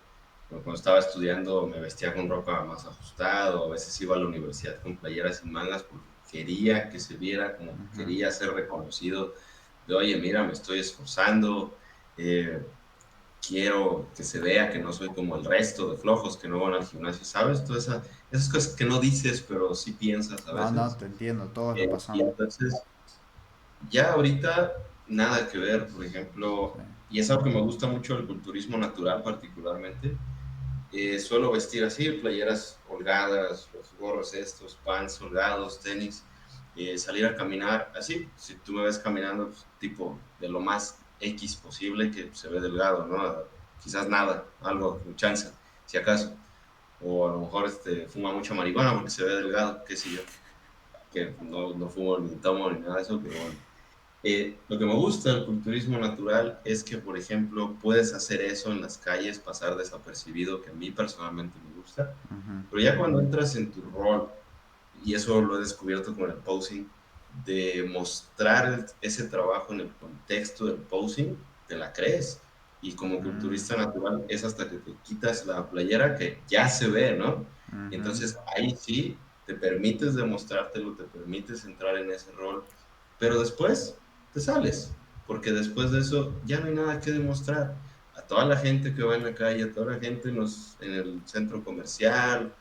cuando estaba estudiando me vestía con ropa más ajustada, o a veces iba a la universidad con playeras sin mangas porque quería que se viera, como que Ujú, quería ser reconocido, de oye, mira, me estoy esforzando, eh, quiero que se vea que no soy como el resto de flojos que no van al gimnasio, ¿sabes? Todas esas cosas que no dices, pero sí piensas a no, no, veces. te entiendo, todos lo Y pasamos. entonces, ya ahorita, nada que ver, por ejemplo, Sí. y es algo que me gusta mucho el culturismo natural particularmente. Suelo vestir así, playeras holgadas, los gorros estos, pants holgados, tenis, salir a caminar así. Si tú me ves caminando, pues, tipo de lo más X posible, que se ve delgado, ¿no? Quizás nada, algo, un chance, si acaso. O a lo mejor fuma mucha marihuana porque se ve delgado, qué sé yo. Que no fumo ni tomo ni nada de eso, pero bueno. Lo que me gusta del culturismo natural es que, por ejemplo, puedes hacer eso en las calles, pasar desapercibido, que a mí personalmente me gusta, Ujú, pero ya cuando entras en tu rol, y eso lo he descubierto con el posing, de mostrar ese trabajo en el contexto del posing, te la crees. Y como mm, culturista natural es hasta que te quitas la playera que ya se ve, ¿no? Y ujú, entonces ahí sí te permites demostrártelo, te permites entrar en ese rol, pero después te sales, porque después de eso ya no hay nada que demostrar. A toda la gente que va en la calle, a toda la gente en el centro comercial,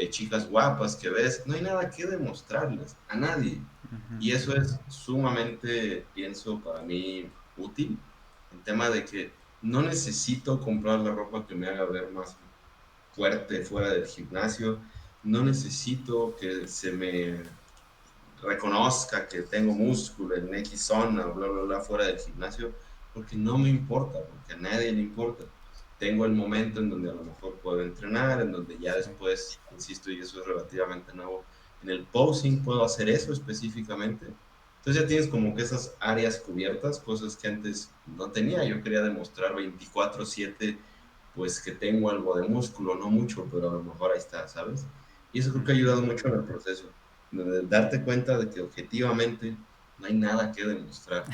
chicas guapas que ves, no hay nada que demostrarles a nadie. ujú. Y eso es sumamente, pienso, para mí útil, el tema de que no necesito comprar la ropa que me haga ver más fuerte fuera del gimnasio, no necesito que se me reconozca que tengo músculo en X zona, bla, bla, bla, fuera del gimnasio, porque no me importa, porque a nadie le importa. Tengo el momento en donde a lo mejor puedo entrenar, en donde ya Sí. después, insisto, y eso es relativamente nuevo, en el posing puedo hacer eso específicamente. Entonces ya tienes como que esas áreas cubiertas, cosas que antes no tenía. Yo quería demostrar 24/7, pues que tengo algo de músculo, no mucho, pero a lo mejor ahí está, ¿sabes? Y eso creo que ha Ujú. ayudado mucho en el proceso de darte cuenta de que objetivamente no hay nada que demostrar.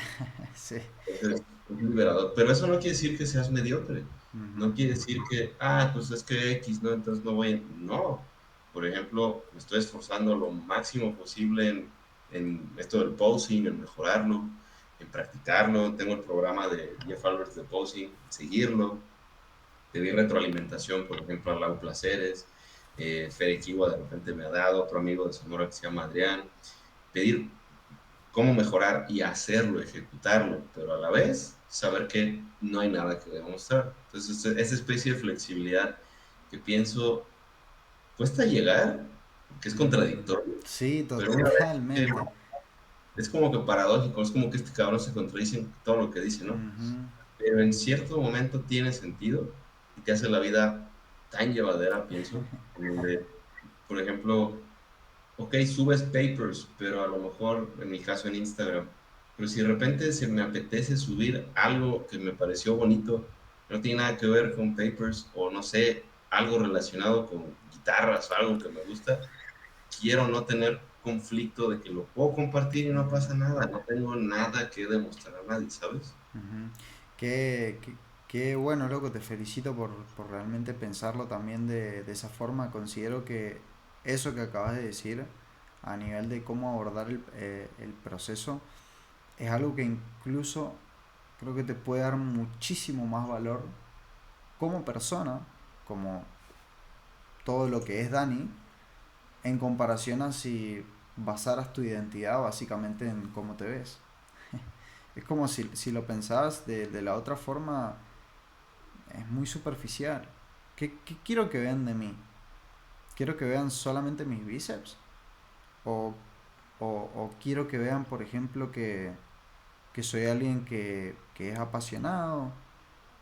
Sí. Entonces, es liberador. Pero eso no quiere decir que seas mediocre. Ujú, No quiere decir que, pues es que X, ¿no? Entonces no voy. No. Por ejemplo, me estoy esforzando lo máximo posible en esto del posing, en mejorarlo, en practicarlo. Tengo el programa de Jeff Alberts de posing, seguirlo. Pedí retroalimentación, por ejemplo, a Lau Placeres. Fede Kiwa de repente me ha dado, otro amigo de Sonora que se llama Adrián. Pedir cómo mejorar y hacerlo, ejecutarlo, pero a la vez saber que no hay nada que demostrar. Entonces, esa especie de flexibilidad que pienso cuesta llegar, que es ujú. contradictorio, Sí, pero una vez que totalmente. es como que paradójico, es como que este cabrón se contradice en todo lo que dice, ¿no? Ujú. Pero en cierto momento tiene sentido y te hace la vida tan llevadera, pienso, en donde, por ejemplo, ok, subes papers, pero a lo mejor, en mi caso en Instagram, pero si de repente se me apetece subir algo que me pareció bonito, no tiene nada que ver con papers, o no sé, algo relacionado con guitarras o algo que me gusta, quiero no tener conflicto de que lo puedo compartir y no pasa nada, no tengo nada que demostrar a nadie, ¿sabes? Ujú. Qué bueno, loco, te felicito por realmente pensarlo también de esa forma. Considero que eso que acabas de decir, a nivel de cómo abordar el proceso, es algo que incluso creo que te puede dar muchísimo más valor como persona, como todo lo que es Dani, en comparación a si basaras tu identidad básicamente en cómo te ves. Es como si lo pensabas de la otra forma, es muy superficial. ¿Qué quiero que vean de mí? ¿Quiero que vean solamente mis bíceps? ¿O, o quiero que vean, por ejemplo, que soy alguien que es apasionado?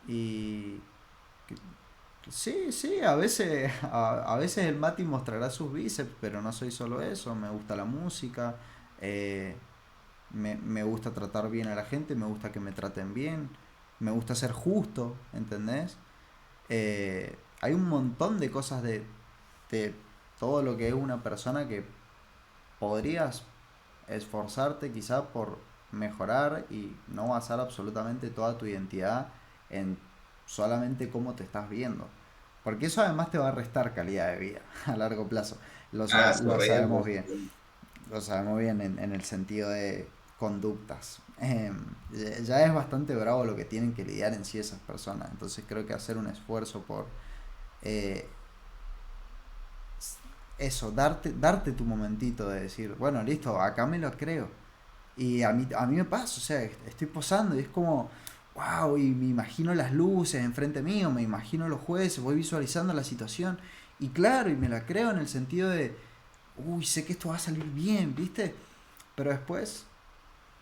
Y que- sí, sí, a veces el Mati mostrará sus bíceps, pero no soy solo eso. Me gusta la música. eh, me gusta tratar bien a la gente, me gusta que me traten bien, me gusta ser justo, ¿entendés? Hay un montón de cosas de todo lo que es una persona que podrías esforzarte quizá por mejorar y no basar absolutamente toda tu identidad en solamente cómo te estás viendo. Porque eso además te va a restar calidad de vida a largo plazo. Ah, Lo sabemos correcto. bien. Lo sabemos bien en el sentido de conductas. Ya es bastante bravo lo que tienen que lidiar en sí esas personas. Entonces creo que hacer un esfuerzo por eh, eso, darte tu momentito de decir, bueno, listo, acá me lo creo. Y a mí me pasa, o sea, estoy posando y es como, wow, y me imagino las luces enfrente mío, me imagino los jueces, voy visualizando la situación. Y claro, y me la creo en el sentido de, uy, sé que esto va a salir bien, ¿viste? Pero después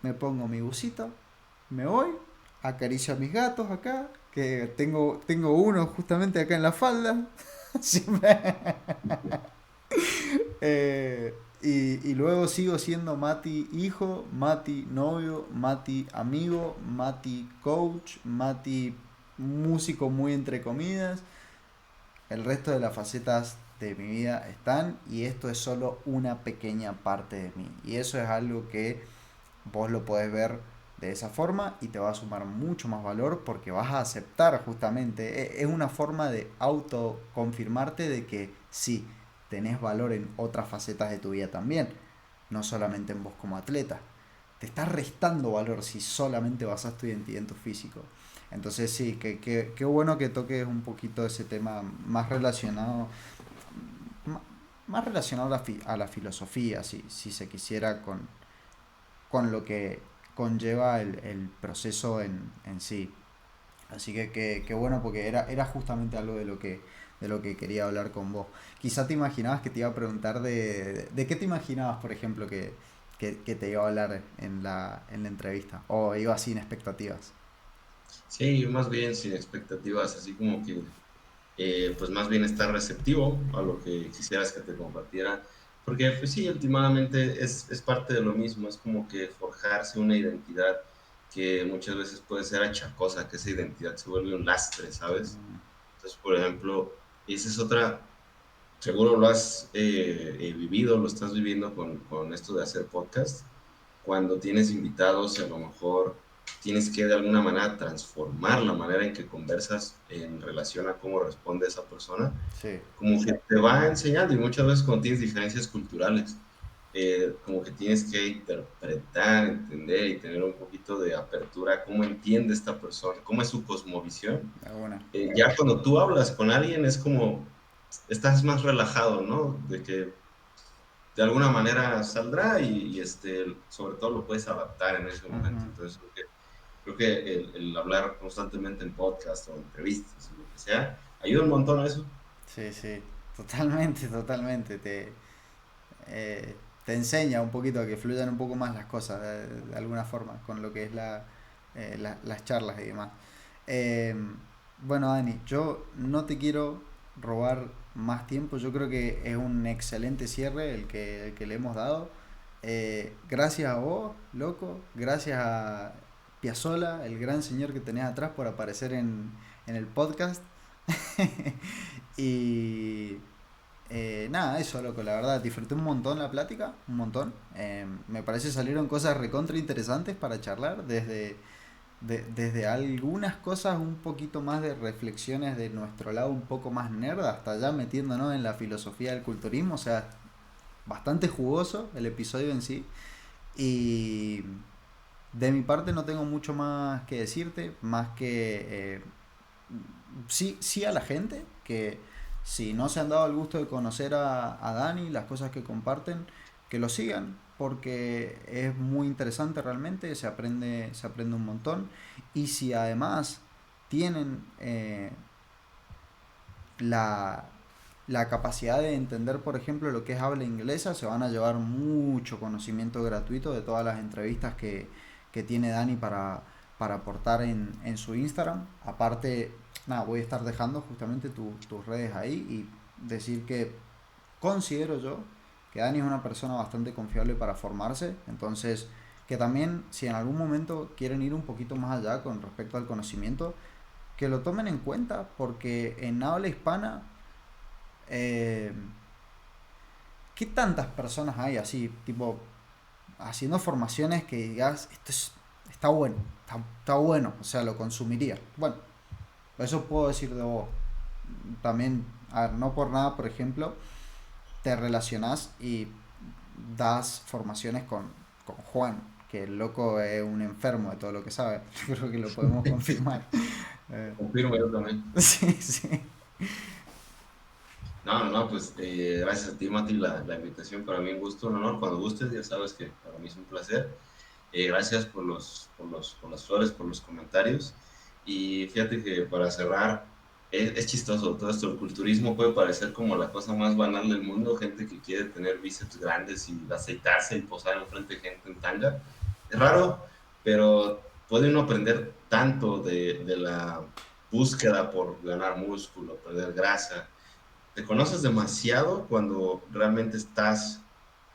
me pongo mi busito, me voy, acaricio a mis gatos acá, que tengo uno justamente acá en la falda. Siempre. Y luego sigo siendo Mati hijo, Mati novio, Mati amigo, Mati coach, Mati músico muy entre comillas. El resto de las facetas de mi vida están y esto es solo una pequeña parte de mí. Y eso es algo que vos lo podés ver de esa forma y te va a sumar mucho más valor porque vas a aceptar justamente. Es una forma de autoconfirmarte de que sí, tenés valor en otras facetas de tu vida también, no solamente en vos como atleta. Te estás restando valor si solamente basas tu identidad en tu físico. Entonces sí, qué bueno que toques un poquito ese tema más relacionado, más relacionado a la filosofía, si se quisiera, con lo que conlleva el proceso en sí. Así que bueno, porque era justamente algo de lo que quería hablar con vos. Quizá te imaginabas que te iba a preguntar de qué te imaginabas, por ejemplo, que te iba a hablar en la entrevista. O iba sin expectativas. Sí, yo más bien sin expectativas, así como que, pues más bien estar receptivo a lo que quisieras que te compartiera, porque pues sí, últimamente es parte de lo mismo, es como que forjarse una identidad que muchas veces puede ser achacosa, que esa identidad se vuelve un lastre, ¿sabes? Entonces, por ejemplo, esa es otra, seguro lo has vivido, lo estás viviendo con esto de hacer podcast, cuando tienes invitados, a lo mejor tienes que de alguna manera transformar la manera en que conversas en relación a cómo responde esa persona, Sí, como que te va enseñando y muchas veces cuando tienes diferencias culturales, como que tienes que interpretar, entender y tener un poquito de apertura a cómo entiende esta persona, cómo es su cosmovisión. alguna. Ya cuando tú hablas con alguien es como, estás más relajado, ¿no? De que de alguna manera saldrá sobre todo lo puedes adaptar en ese momento. Ujú. Entonces, creo que el hablar constantemente en podcast o entrevistas o lo que sea, ayuda un montón a eso. Sí, sí, totalmente, totalmente. Eh, te enseña un poquito a que fluyan un poco más las cosas de alguna forma con lo que es las charlas y demás. Eh, bueno, Dani, yo no te quiero robar más tiempo. Yo creo que es un excelente cierre el que le hemos dado. Gracias a vos, loco. Gracias a Piazzola, el gran señor que tenés atrás, por aparecer en el podcast. Y nada, eso, loco, la verdad, disfruté un montón la plática, un montón. Me parece salieron cosas recontra interesantes para charlar, desde algunas cosas un poquito más de reflexiones de nuestro lado un poco más nerd, hasta ya metiéndonos en la filosofía del culturismo, o sea, bastante jugoso el episodio en sí. Y de mi parte no tengo mucho más que decirte, más que sí, sí a la gente, que si no se han dado el gusto de conocer a Dani, las cosas que comparten, que lo sigan, porque es muy interesante realmente, se aprende un montón. Y si además tienen la, la capacidad de entender, por ejemplo, lo que es habla inglesa, se van a llevar mucho conocimiento gratuito de todas las entrevistas que tiene Dani para aportar en su Instagram. Aparte, nada, voy a estar dejando justamente tus redes ahí y decir que considero yo que Dani es una persona bastante confiable para formarse. Entonces, que también si en algún momento quieren ir un poquito más allá con respecto al conocimiento, que lo tomen en cuenta, porque en habla hispana, eh, ¿qué tantas personas hay así, tipo, haciendo formaciones que digas, está bueno, está bueno, o sea, lo consumiría? Bueno, eso puedo decir de vos. También, a ver, no por nada, por ejemplo, te relacionás y das formaciones con Juan, que el loco es un enfermo de todo lo que sabe. Creo que lo podemos confirmar. Eh, Confirmo yo también. sí, sí. No, no, no, pues gracias a ti, Mati, la invitación. Para mí un gusto, un honor. Cuando gustes, ya sabes que para mí es un placer. Gracias por las flores, por los comentarios. Y fíjate que para cerrar, es chistoso todo esto. El culturismo puede parecer como la cosa más banal del mundo. Gente que quiere tener bíceps grandes y aceitarse y posar enfrente de gente en tanga. Es raro, pero puede uno aprender tanto de la búsqueda por ganar músculo, perder grasa. Te conoces demasiado cuando realmente estás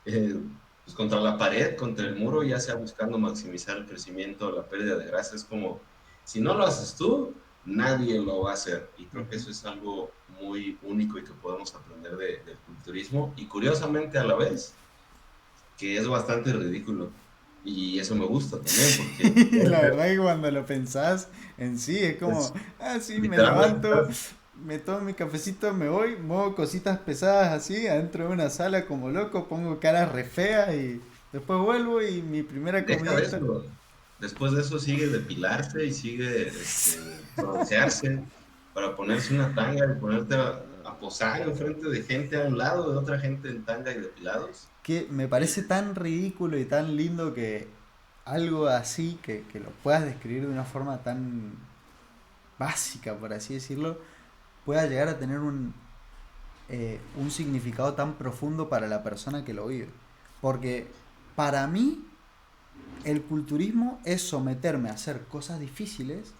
eh, pues contra la pared, contra el muro, ya sea buscando maximizar el crecimiento, la pérdida de grasa. Es como, si no lo haces tú, nadie lo va a hacer. Y creo que eso es algo muy único y que podemos aprender del culturismo. Y curiosamente a la vez, que es bastante ridículo. Y eso me gusta también, porque Sí, la verdad que cuando lo pensás en sí es como, es ah, sí, me literalmente levanto, me tomo mi cafecito, me voy, muevo cositas pesadas así, adentro de una sala como loco, pongo caras re feas y después vuelvo y mi primera deja de comidita. eso. Después de eso sigue depilarse y sigue broncearse para ponerse una tanga y ponerte a posar enfrente de gente a un lado de otra gente en tanga y depilados. Que me Eh, parece tan ridículo y tan lindo que algo así, que lo puedas describir de una forma tan básica, por así decirlo, pueda llegar a tener un significado tan profundo para la persona que lo vive. Porque para mí el culturismo es someterme a hacer cosas difíciles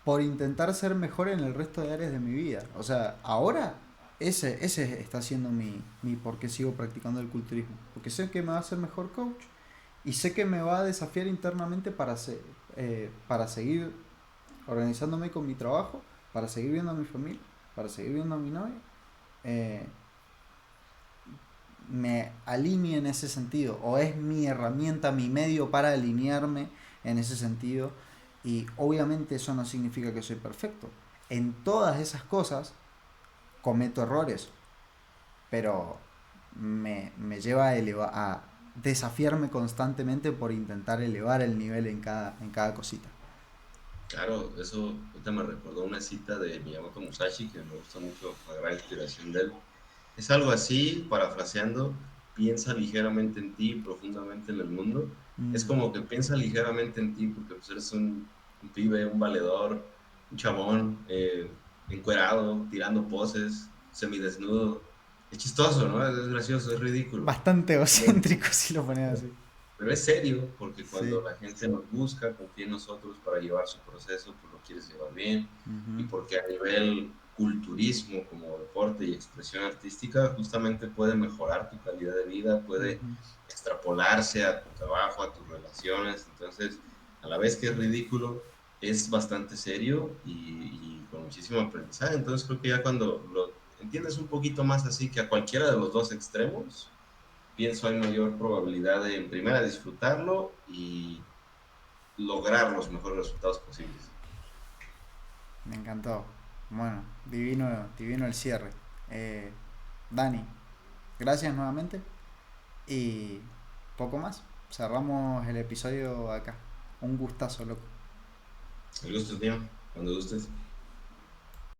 por intentar ser mejor en el resto de áreas de mi vida. O sea, ahora ese está siendo mi por qué sigo practicando el culturismo. Porque sé que me va a hacer mejor coach y sé que me va a desafiar internamente para seguir organizándome con mi trabajo, para seguir viendo a mi familia, para seguir viendo a mi novia. eh, Me alinee en ese sentido, o es mi herramienta, mi medio para alinearme en ese sentido. Y obviamente eso no significa que soy perfecto. En todas esas cosas cometo errores, pero me lleva a desafiarme constantemente por intentar elevar el nivel en cada cosita. claro, eso ahorita me recordó una cita de Miyamoto Musashi que me gusta mucho, la gran inspiración de él. Es algo así, parafraseando, piensa ligeramente en ti, profundamente en el mundo. Es Mm. como que piensa ligeramente en ti porque pues, eres un pibe, un valedor, un chabón, encuerado, tirando poses, semidesnudo. Es chistoso, ¿no? Es gracioso, es ridículo. Bastante egocéntrico si lo pones así. Pero es serio, porque Sí. cuando la gente nos busca, confía en nosotros para llevar su proceso, pues lo quieres llevar bien. Y Ujú. porque a nivel culturismo, como deporte y expresión artística, justamente puede mejorar tu calidad de vida, puede Ujú. extrapolarse a tu trabajo, a tus relaciones. Entonces, a la vez que es ridículo, es bastante serio y con muchísimo aprendizaje. Entonces, creo que ya cuando lo entiendes un poquito más así que a cualquiera de los dos extremos, pienso hay mayor probabilidad de, en primera, disfrutarlo y lograr los mejores resultados posibles. Me encantó. Bueno, divino, divino el cierre. Eh, Dani, gracias nuevamente y poco más. Cerramos el episodio acá. Un gustazo, loco. El gusto es mío, cuando gustes.